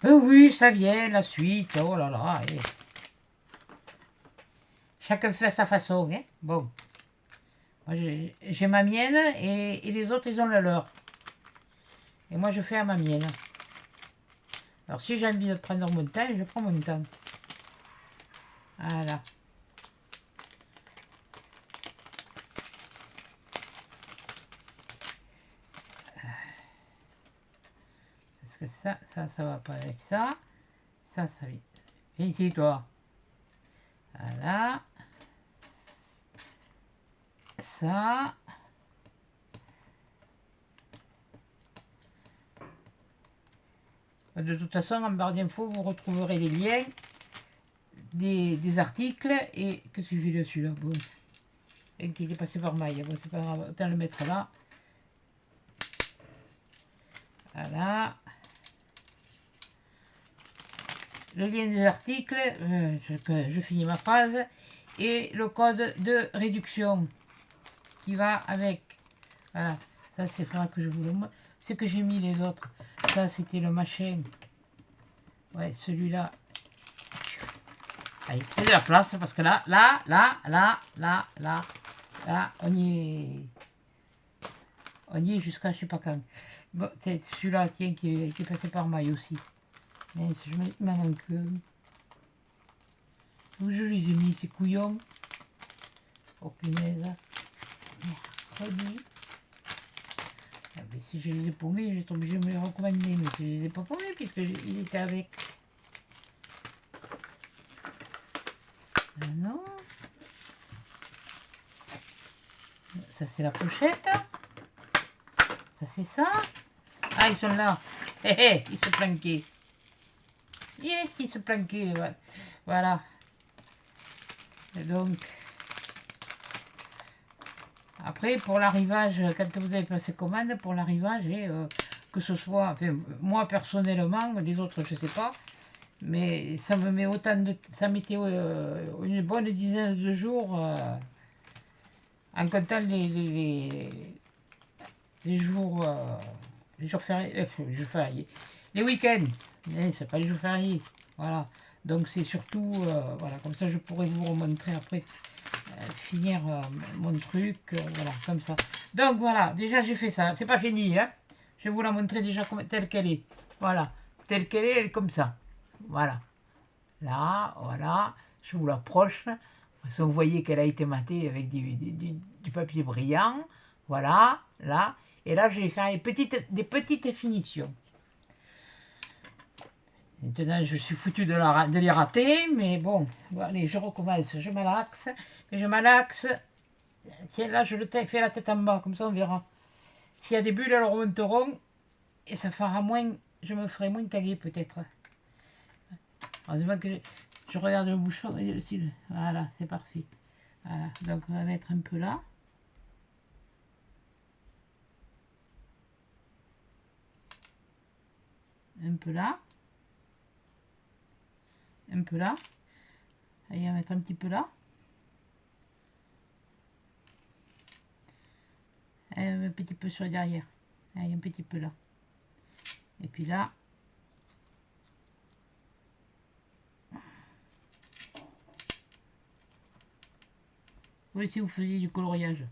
Speaker 1: Oui, ça vient, la suite. Oh là là. Chacun fait à sa façon. Hein. Bon. Moi, j'ai ma mienne et les autres, ils ont la leur. Et moi, je fais à ma mienne. Alors, si j'ai envie de prendre mon temps, je prends mon temps. Voilà. Parce que ça va pas avec ça. Ça vient. Viens ici, toi. Voilà. Ça. De toute façon, en barre d'infos, vous retrouverez les liens des articles et que je fais dessus là. Bon. Et qui est passé par maille. Bon, c'est pas grave, autant le mettre là. Voilà. Le lien des articles, je finis ma phrase, et le code de réduction qui va avec. Voilà, ça c'est là que je vous le montre. C'est que j'ai mis les autres. Ça c'était le machin. Ouais, celui-là. Allez, c'est de la place parce que là, on y est jusqu'à je sais pas quand. Bon, celui-là, tiens, qui est passé par maille aussi. Mais il m'en manque. Où je les ai mis, ces couillons. Oh punaise. Mercredi. Ah, ben, si je les ai paumés, j'étais obligé de me les recommander. Mais je les ai pas paumés puisqu'il était avec. Ah non. Ça c'est la pochette. Ça c'est ça. Ah, ils sont là. Hé, hé, ils se planquaient. Ils se planquaient, voilà. Et donc, après, pour l'arrivage, quand vous avez passé commande, pour l'arrivage, que ce soit, enfin, moi personnellement, les autres, je sais pas, mais ça me met autant de, ça mettait une bonne dizaine de jours, en comptant les jours fériés, les week-ends, c'est pas les jours fériés, voilà. Donc c'est surtout, voilà, comme ça je pourrais vous remontrer après, finir mon truc, voilà, comme ça. Donc voilà, déjà j'ai fait ça, c'est pas fini, hein. Je vais vous la montrer déjà telle qu'elle est, voilà, telle qu'elle est, elle est comme ça, voilà. Là, voilà, je vous l'approche. Vous voyez qu'elle a été matée avec du papier brillant. Voilà, là. Et là, je vais faire des petites finitions. Maintenant, je suis foutu de les rater, mais bon, allez, je recommence, je malaxe. Mais je malaxe. Tiens, là, je le fais la tête en bas, comme ça on verra. S'il y a des bulles, elles remonteront. Et ça fera moins, je me ferai moins taguer peut-être. Heureusement que je regarde le bouchon et le style. Voilà, c'est parfait. Voilà, donc on va mettre un peu là. Un peu là. Un peu là. Allez, on va mettre un petit peu là. Et un petit peu sur le derrière. Allez, un petit peu là. Et puis là. Vous aussi, vous faisiez du coloriage.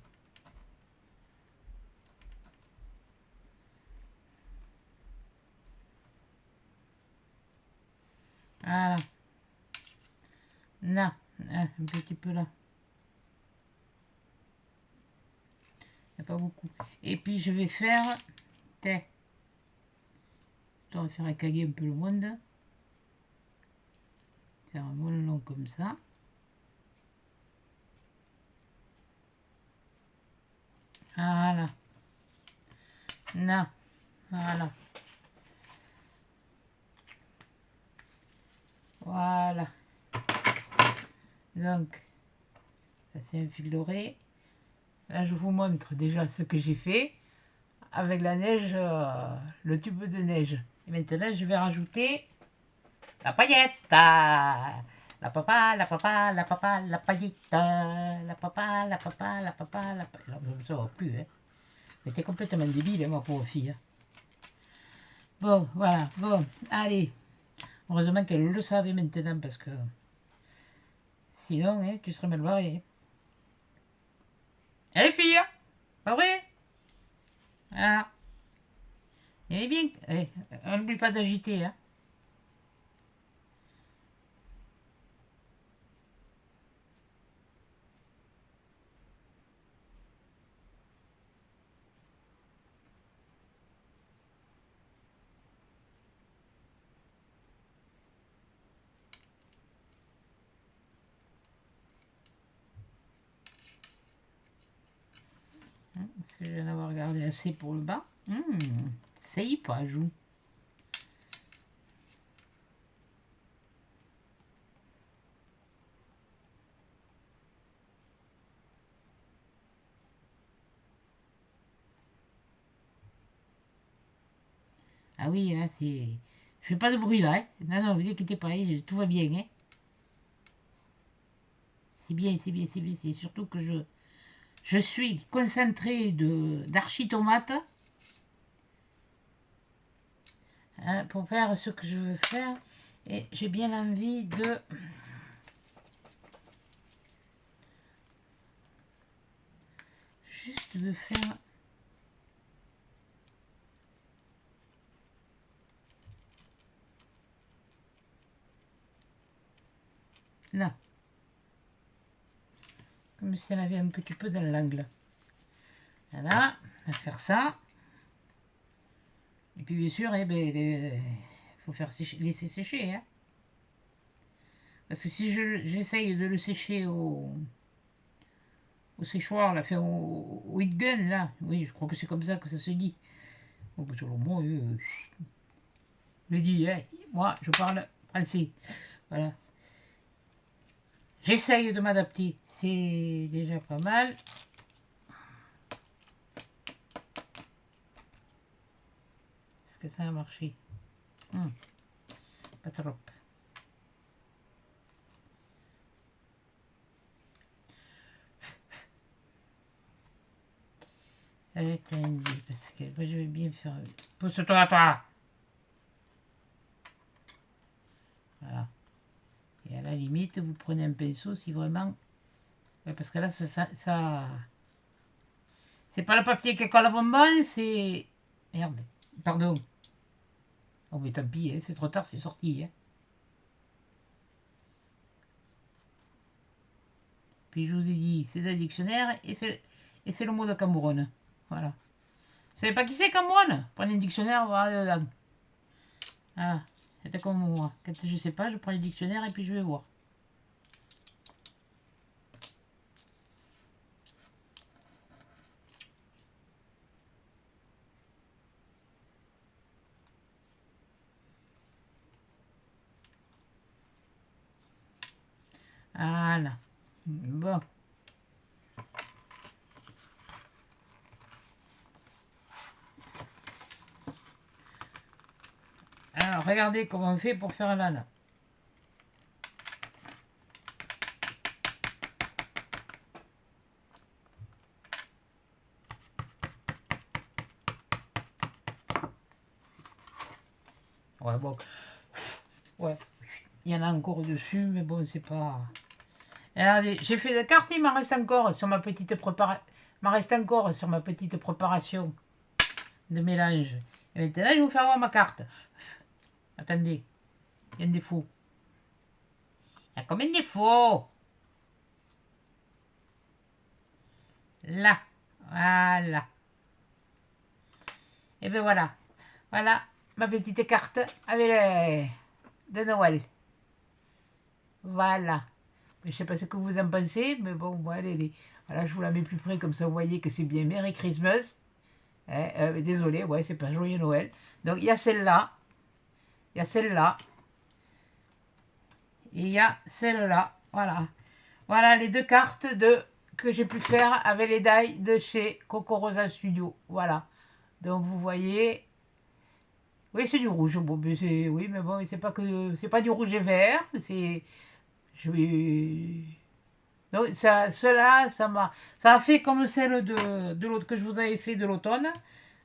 Speaker 1: Voilà. Là. Un petit peu là. Il n'y a pas beaucoup. Et puis, je vais faire... Je vais faire écaguer un peu le monde. Faire un bon long comme ça. Voilà. Là. Voilà. Voilà. Donc, ça c'est un fil doré. Là, je vous montre déjà ce que j'ai fait avec la neige, le tube de neige. Et maintenant, je vais rajouter la paillette. La papa, la papa, la papa, la paillette. La papa, la papa, la papa, la paillette. Ça va plus, hein. Mais t'es complètement débile, hein, ma pauvre fille. Hein. Bon, voilà, bon, allez. Heureusement qu'elle le savait maintenant parce que sinon, hein, tu serais mal barré. Allez, fille, pas vrai? Voilà. Et bien, allez, on n'oublie pas d'agiter, hein. Est-ce que je viens d'avoir regardé assez pour le bas? Ça y est pas, joue. Ah oui, là, c'est... Je fais pas de bruit, là, hein. Non, non, vous inquiétez pas, hein, tout va bien, hein. C'est bien, c'est bien, c'est bien. C'est surtout que je suis concentré d'archi-tomate hein, pour faire ce que je veux faire. Et j'ai bien envie de... Juste de faire... Là. Comme si elle avait un petit peu dans l'angle. Voilà, on va faire ça. Et puis bien sûr, il faut faire sécher, laisser sécher. Hein. Parce que si j'essaye de le sécher au séchoir, là, fait au heat gun, là, oui, je crois que c'est comme ça que ça se dit. Oh, bah, selon moi, je l'ai dit, hein, moi, je parle français. Voilà. J'essaye de m'adapter. C'est déjà pas mal. Est-ce que ça a marché? Pas trop. Attendez, parce que moi je vais bien faire... Pousse-toi à toi. Voilà. Et à la limite, vous prenez un pinceau si vraiment... Ouais, parce que là, ça... C'est pas le papier qui colle à bonbon, c'est... Merde, pardon. Oh mais tant pis, hein, c'est trop tard, c'est sorti. Hein. Puis je vous ai dit, c'est dans le dictionnaire et c'est le mot de Cameroun. Voilà. Vous savez pas qui c'est Cameroun? Prenez le dictionnaire, voilà dedans. Voilà. C'était comme moi. Quand je sais pas, je prends le dictionnaire et puis je vais voir. Voilà. Bon. Alors, regardez comment on fait pour faire un lana. Ouais, bon. Ouais. Il y en a encore dessus, mais bon, c'est pas... Regardez, j'ai fait des cartes, il m'en reste encore sur ma petite préparation de mélange. Et maintenant, je vais vous faire voir ma carte. Attendez, il y a un défaut. Il y a combien de défauts? Là, voilà. Et bien voilà. Voilà ma petite carte avec de Noël. Voilà. Je ne sais pas ce que vous en pensez, mais bon, voilà, voilà, je vous la mets plus près, comme ça vous voyez que c'est bien Merry Christmas. Hein, désolé, ouais, c'est pas Joyeux Noël. Donc il y a celle-là, il y a celle-là, et il y a celle-là. Voilà. Voilà les deux cartes que j'ai pu faire avec les die de chez Coco Rosa Studio. Voilà. Donc vous voyez, oui, c'est du rouge. Bon, mais oui, mais bon, c'est pas du rouge et vert. Je vais, donc cela, ça a fait comme celle de l'autre que je vous avais fait de l'automne,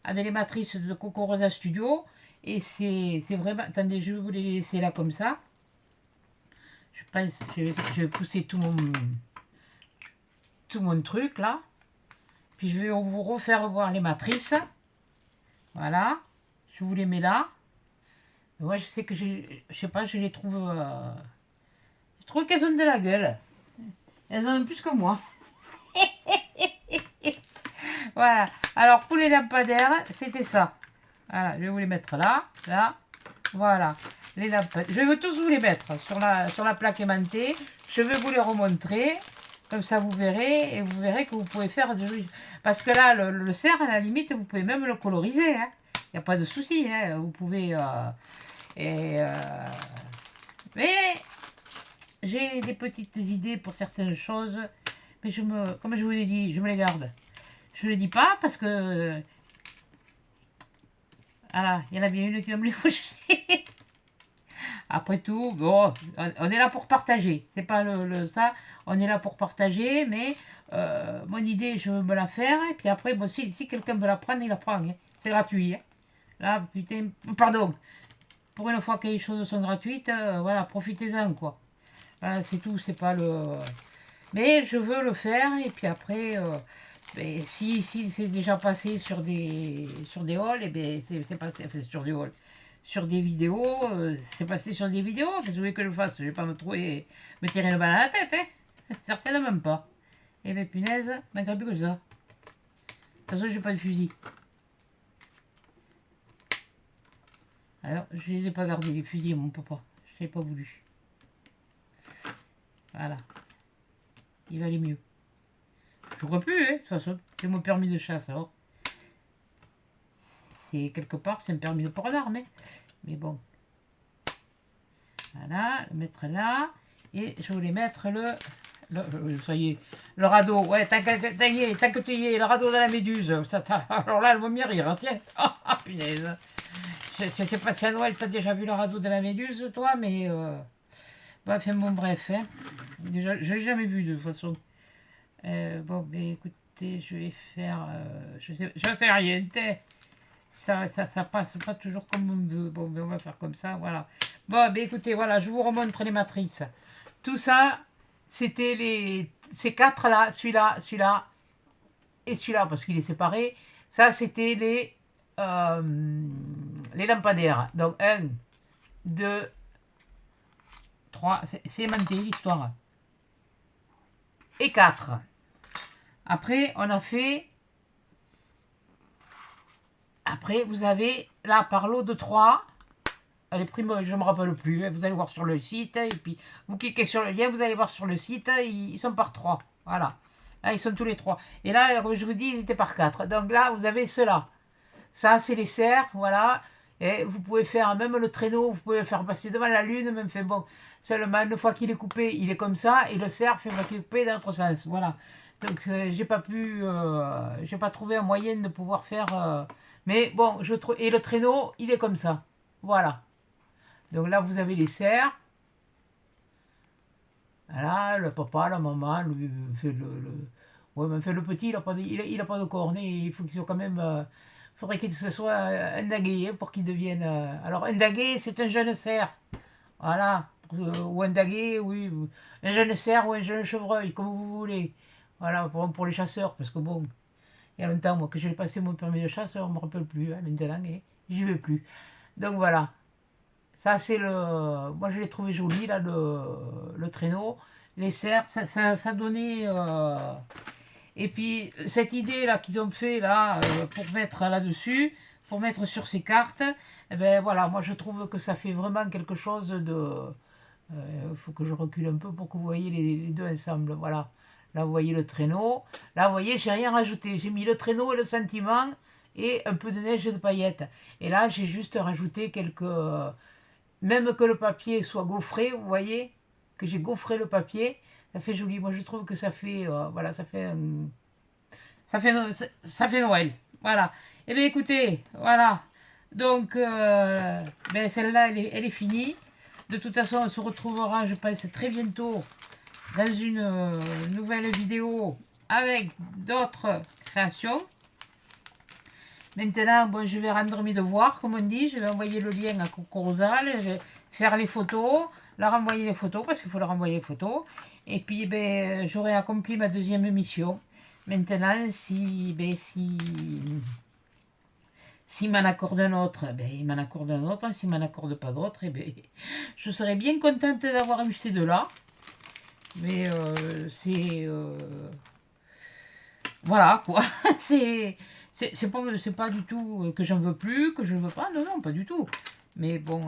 Speaker 1: avec les matrices de Coco Rosa Studio. Et c'est vraiment, attendez, je vais vous les laisser là comme ça. Je pense, je vais pousser tout mon truc là. Puis je vais vous refaire voir les matrices. Voilà. Je vous les mets là. Moi, je sais que je sais pas, je les trouve... je trouve qu'elles ont de la gueule. Elles en ont plus que moi. Voilà. Alors, pour les lampadaires, c'était ça. Voilà, je vais vous les mettre là, là. Voilà. Les lampadaires. Je vais tous vous les mettre sur la plaque aimantée. Je vais vous les remontrer. Comme ça, vous verrez. Et vous verrez que vous pouvez faire de... Parce que là, le cerf, à la limite, vous pouvez même le coloriser. Hein. Il n'y a pas de souci. Hein. Vous pouvez... mais j'ai des petites idées pour certaines choses. Mais comme je vous l'ai dit, je me les garde. Je ne le dis pas parce que... Voilà, il y en a bien une qui va me les foucher. Après tout, bon, on est là pour partager. C'est pas ça, on est là pour partager, mais mon idée, je veux me la faire. Et puis après, bon, si quelqu'un veut la prendre, il la prend. Hein. C'est gratuit. Hein. Là, putain, pardon. Pour une fois que les choses sont gratuites, voilà, profitez-en, quoi. Voilà, c'est tout, c'est pas le... Mais je veux le faire, et puis après... si c'est déjà passé sur des halls, et bien c'est passé enfin, sur des halls. Sur des vidéos, c'est passé sur des vidéos. Qu'est-ce que vous voulez que je fasse? Je vais pas me tirer le bal à la tête, hein. Certainement pas. Et bien punaise, malgré plus que ça. De toute façon, j'ai pas de fusil. Alors, je les ai pas gardés, les fusils, mon papa. Je n'ai pas voulu. Voilà. Il valait mieux. J'aurais pu, hein, de toute façon. C'est mon permis de chasse, alors. c'est quelque part, c'est un permis de port d'armes. Hein. Mais bon. Voilà, le mettre là. Et je voulais mettre ça y est, le radeau. Ouais, tant que tu y es, le radeau de la méduse. Ça, alors là, elle va m'y rire, hein, tiens. Ah, punaise. Je sais pas si à Noël, tu as déjà vu le radeau de la méduse, toi, mais... Bah, enfin, bon, bref. Hein. Déjà, je l'ai jamais vu, de toute façon. Bon, ben écoutez, je vais faire... je sais rien, ça passe pas toujours comme on veut. Bon, ben on va faire comme ça, voilà. Bon, ben écoutez, voilà, je vous remontre les matrices. Tout ça, c'était ces quatre-là, celui-là, celui-là et celui-là, parce qu'il est séparé. Ça, c'était les lampadaires. Donc, 1, 2, 3, c'est aimanté l'histoire. Et 4. Après, on a fait... Après, vous avez, là, par lot de 3... Les prix, je ne me rappelle plus. Vous allez voir sur le site. Et puis, vous cliquez sur le lien, vous allez voir sur le site. Ils sont par 3. Voilà. Là, ils sont tous les 3. Et là, comme je vous dis, ils étaient par 4. Donc là, vous avez cela. Ça, c'est les serres. Voilà. Et vous pouvez faire même le traîneau. Vous pouvez le faire passer devant la lune. Même fait bon. Seulement, une fois qu'il est coupé, il est comme ça. Et le cerf, une fois qu'il est coupé, dans l'autre sens. Voilà. Donc, j'ai pas trouvé un moyen de pouvoir faire... mais bon, et le traîneau, il est comme ça. Voilà. Donc là, vous avez les serres. Voilà, le papa, la maman, lui, fait ouais, mais fait le petit, il a pas de cornes. Il faut qu'il soit quand même... faudrait que ce soit un daguet pour qu'il devienne... alors, un daguet, c'est un jeune cerf. Voilà. Ou un daguet, oui. Un jeune cerf ou un jeune chevreuil, comme vous voulez. Voilà, pour les chasseurs. Parce que bon, il y a longtemps, moi, que j'ai passé mon permis de chasse, on ne me rappelle plus. Hein, maintenant, j'y vais plus. Donc voilà. Ça, c'est le... Moi, je l'ai trouvé joli, là, le traîneau. Les cerfs, ça donnait... Et puis, cette idée-là qu'ils ont fait, là, pour mettre là-dessus, pour mettre sur ces cartes, eh ben voilà, moi, je trouve que ça fait vraiment quelque chose de... Il faut que je recule un peu pour que vous voyez les deux ensemble. Voilà. Là, vous voyez le traîneau. Là, vous voyez, j'ai rien rajouté. J'ai mis le traîneau et le sentiment et un peu de neige et de paillettes. Et là, j'ai juste rajouté quelques... même que le papier soit gaufré, vous voyez, que j'ai gaufré le papier, ça fait joli. Moi, je trouve que ça fait, voilà, ça fait Noël. Voilà. Eh bien, écoutez, voilà. Donc, ben, celle-là, elle est finie. De toute façon, on se retrouvera, je pense, très bientôt dans une nouvelle vidéo avec d'autres créations. Maintenant, bon, je vais rendre mes devoirs, comme on dit. Je vais envoyer le lien à Cocorosal. Je vais faire les photos, leur envoyer les photos, parce qu'il faut leur envoyer les photos. Et puis, ben, j'aurai accompli ma deuxième mission. Maintenant, s'il m'en accorde un autre, ben, il m'en accorde un autre. S'il m'en accorde pas d'autre, eh ben, je serais bien contente d'avoir eu ces deux-là. Mais voilà, quoi. C'est pas du tout que j'en veux plus, que je ne veux pas. Non, non, pas du tout. Mais bon,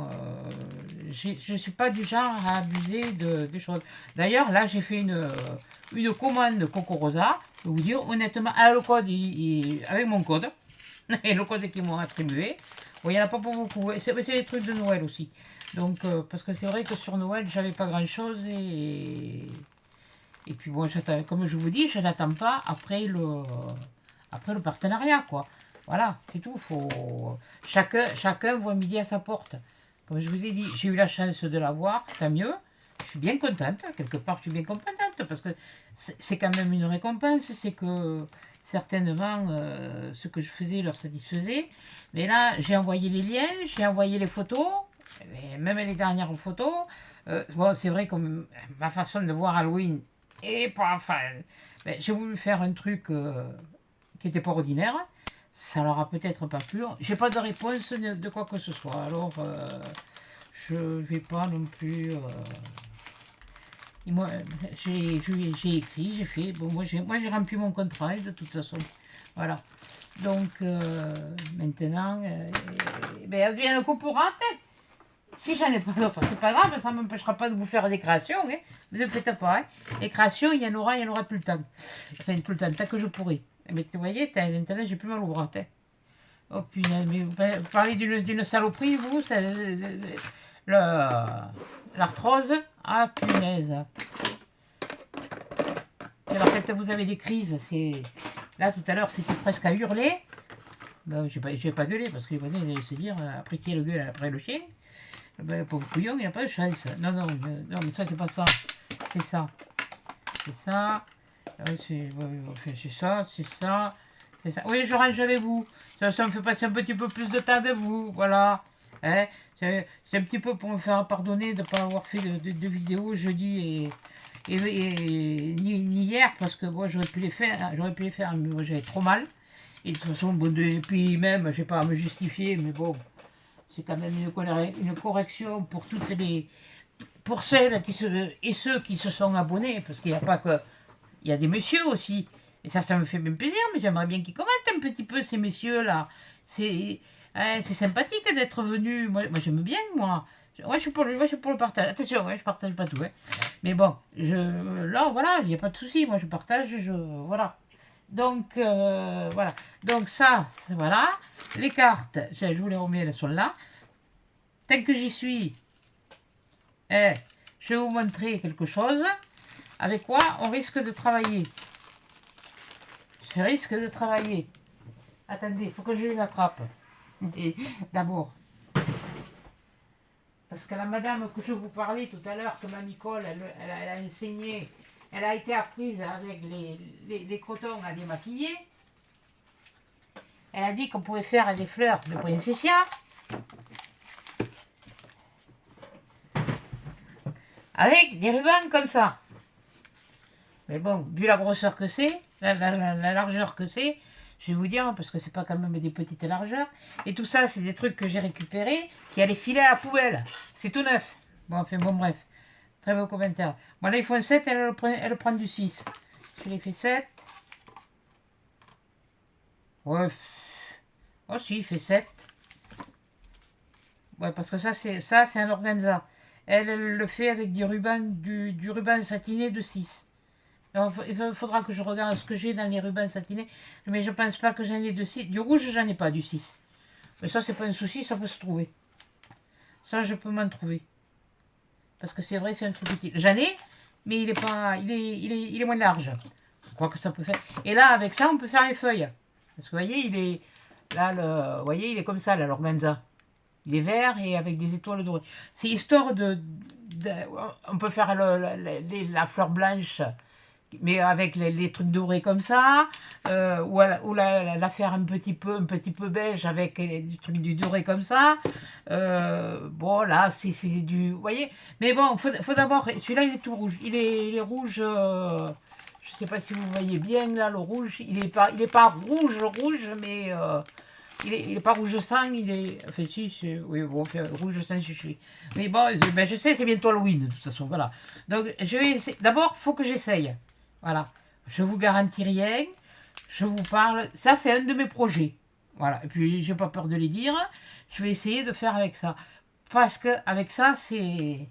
Speaker 1: je ne suis pas du genre à abuser des choses. D'ailleurs, là, j'ai fait une commande Cocorosa. Je vais vous dire, honnêtement, le code, avec mon code, et le code qu'ils m'ont attribué, bon, il n'y en a pas pour beaucoup. C'est des trucs de Noël aussi. Donc, parce que c'est vrai que sur Noël, j'avais pas grand-chose et puis bon, comme je vous dis, je n'attends pas après le partenariat, quoi. Voilà, c'est tout. Chacun voit midi à sa porte. Comme je vous ai dit, j'ai eu la chance de l'avoir, tant mieux. Je suis bien contente, quelque part je suis bien contente, parce que c'est quand même une récompense, c'est que certainement ce que je faisais leur satisfaisait. Mais là, j'ai envoyé les liens, j'ai envoyé les photos, même les dernières photos. Bon, c'est vrai que ma façon de voir Halloween est pas... Enfin, j'ai voulu faire un truc qui n'était pas ordinaire. Ça leur a peut-être pas plu. J'ai pas de réponse de quoi que ce soit. Alors, je vais pas non plus... Et moi, j'ai écrit, j'ai fait... Bon, moi, j'ai rempli mon contrat, de toute façon. Voilà. Donc, maintenant, ben, elles viennent au courant. Si j'en ai pas d'autres, c'est pas grave, ça ne m'empêchera pas de vous faire des créations. Hein. Ne faites pas. Hein. Les créations, il y en aura tout le temps. Enfin, tout le temps, tant que je pourrai. Mais vous voyez, maintenant, j'ai plus mal au bras. Oh punaise, mais vous parlez d'une saloperie, vous, l'arthrose. Ah punaise. Et alors quand vous avez des crises, c'est... Là tout à l'heure c'était presque à hurler. Ben, je vais pas gueuler parce que les voisins allaient se dire, après qui est le gueule, après le chien. Ben, pauvre couillon, il n'a pas de chance. Non, non, non, mais ça c'est pas ça. C'est ça. C'est ça. C'est ça, c'est ça. C'est ça. Oui, je range avec vous. Ça me fait passer un petit peu plus de temps avec vous. Voilà. Hein, c'est un petit peu pour me faire pardonner de ne pas avoir fait de vidéo jeudi ni hier, parce que moi j'aurais pu les faire, mais moi j'avais trop mal. Et de toute façon, bon, et puis même, je ne vais pas à me justifier, mais bon, c'est quand même une correction pour toutes les... Pour celles et ceux qui se sont abonnés, parce qu'il n'y a pas que... Il y a des messieurs aussi. Et ça me fait bien plaisir, mais j'aimerais bien qu'ils commentent un petit peu, ces messieurs-là. C'est sympathique d'être venus. Moi j'aime bien, moi. Ouais, je suis pour le partage. Attention, ouais, je partage pas tout. Hein. Mais bon, là, voilà, il n'y a pas de souci. Moi, je partage, voilà. Donc, voilà. Donc, ça, voilà. Les cartes, je vous les remets, elles sont là. Tant que j'y suis, je vais vous montrer quelque chose. Avec quoi on risque de travailler. Je risque de travailler. Attendez, il faut que je les attrape. D'abord. Parce que la madame que je vous parlais tout à l'heure, que ma Nicole, elle a enseigné, elle a été apprise avec les crotons à démaquiller. Elle a dit qu'on pouvait faire des fleurs de poinsettia. Avec des rubans comme ça. Mais bon, vu la grosseur que c'est, la largeur que c'est, je vais vous dire, parce que c'est pas quand même des petites largeurs. Et tout ça, c'est des trucs que j'ai récupérés, qui allaient filer à la poubelle. C'est tout neuf. Bon, enfin, bon, bref. Très beau commentaire. Bon, là, il faut un 7, elle prend du 6. Je l'ai fait 7. Ouais. Oh, si, il fait 7. Ouais, parce que ça, c'est un organza. Elle le fait avec du ruban satiné de 6. Alors, il faudra que je regarde ce que j'ai dans les rubans satinés. Mais je pense pas que j'en ai de 6. Du rouge, j'en ai pas du 6. Mais ça, c'est pas un souci, ça peut se trouver. Ça, je peux m'en trouver. Parce que c'est vrai, c'est un truc utile. J'en ai, mais il est pas, il est moins large. Je crois que ça peut faire. Et là, avec ça, on peut faire les feuilles. Parce que vous voyez, il est là, vous voyez, il est comme ça, là, l'organza. Il est vert et avec des étoiles dorées. C'est histoire on peut faire la fleur blanche, mais avec les trucs dorés comme ça, ou la faire un petit peu beige avec du truc du doré comme ça. Bon, là, c'est du... Vous voyez. Mais bon, faut d'abord... Celui-là, il est tout rouge. Il est rouge... je sais pas si vous voyez bien, là, le rouge. Il est pas rouge, mais... il est pas rouge sang, il est... Enfin, si, oui, bon, enfin, rouge sang, mais bon, ben, je sais, c'est bientôt Halloween, de toute façon, voilà. Donc, je vais essayer... D'abord, il faut que j'essaye. Voilà. Je vous garantis rien. Je vous parle... Ça, c'est un de mes projets. Voilà. Et puis, j'ai pas peur de les dire. Je vais essayer de faire avec ça. Parce que avec ça, c'est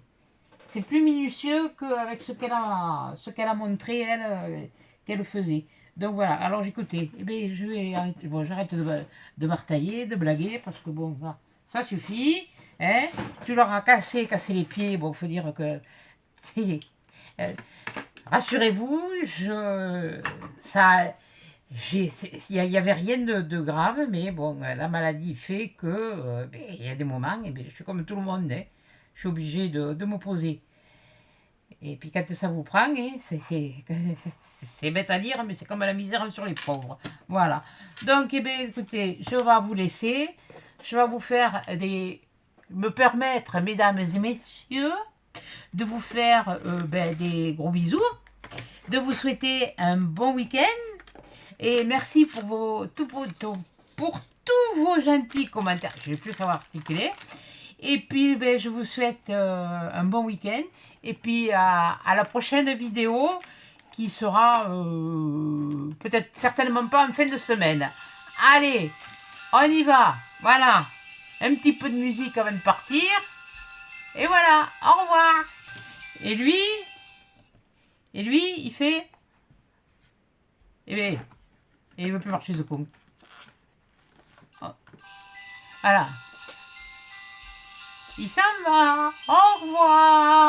Speaker 1: plus minutieux qu'avec ce qu'elle a montré, elle, qu'elle faisait. Donc voilà, alors écoutez, eh bien, je vais arrêter, bon, j'arrête de martailler, de blaguer, parce que bon, ça suffit, hein, tu leur as cassé les pieds, bon, faut dire que, rassurez-vous, il n'y avait rien de grave, mais bon, la maladie fait que, ben, il y a des moments, et bien, je suis comme tout le monde, hein, je suis obligé de m'opposer. Et puis quand ça vous prend, hein, c'est bête à dire, mais c'est comme la misère sur les pauvres. Voilà. Donc, eh bien, écoutez, je vais vous laisser. Je vais vous faire me permettre, mesdames et messieurs, de vous faire ben, des gros bisous, de vous souhaiter un bon week-end. Et merci pour tous vos gentils commentaires. Je ne vais plus savoir articuler. Et puis, ben, je vous souhaite un bon week-end. Et puis, à la prochaine vidéo qui sera peut-être certainement pas en fin de semaine. Allez, on y va. Voilà. Un petit peu de musique avant de partir. Et voilà. Au revoir. Et lui, il fait... Eh bien, il ne veut plus marcher ce con. Oh. Voilà. Il s'en va. Au revoir.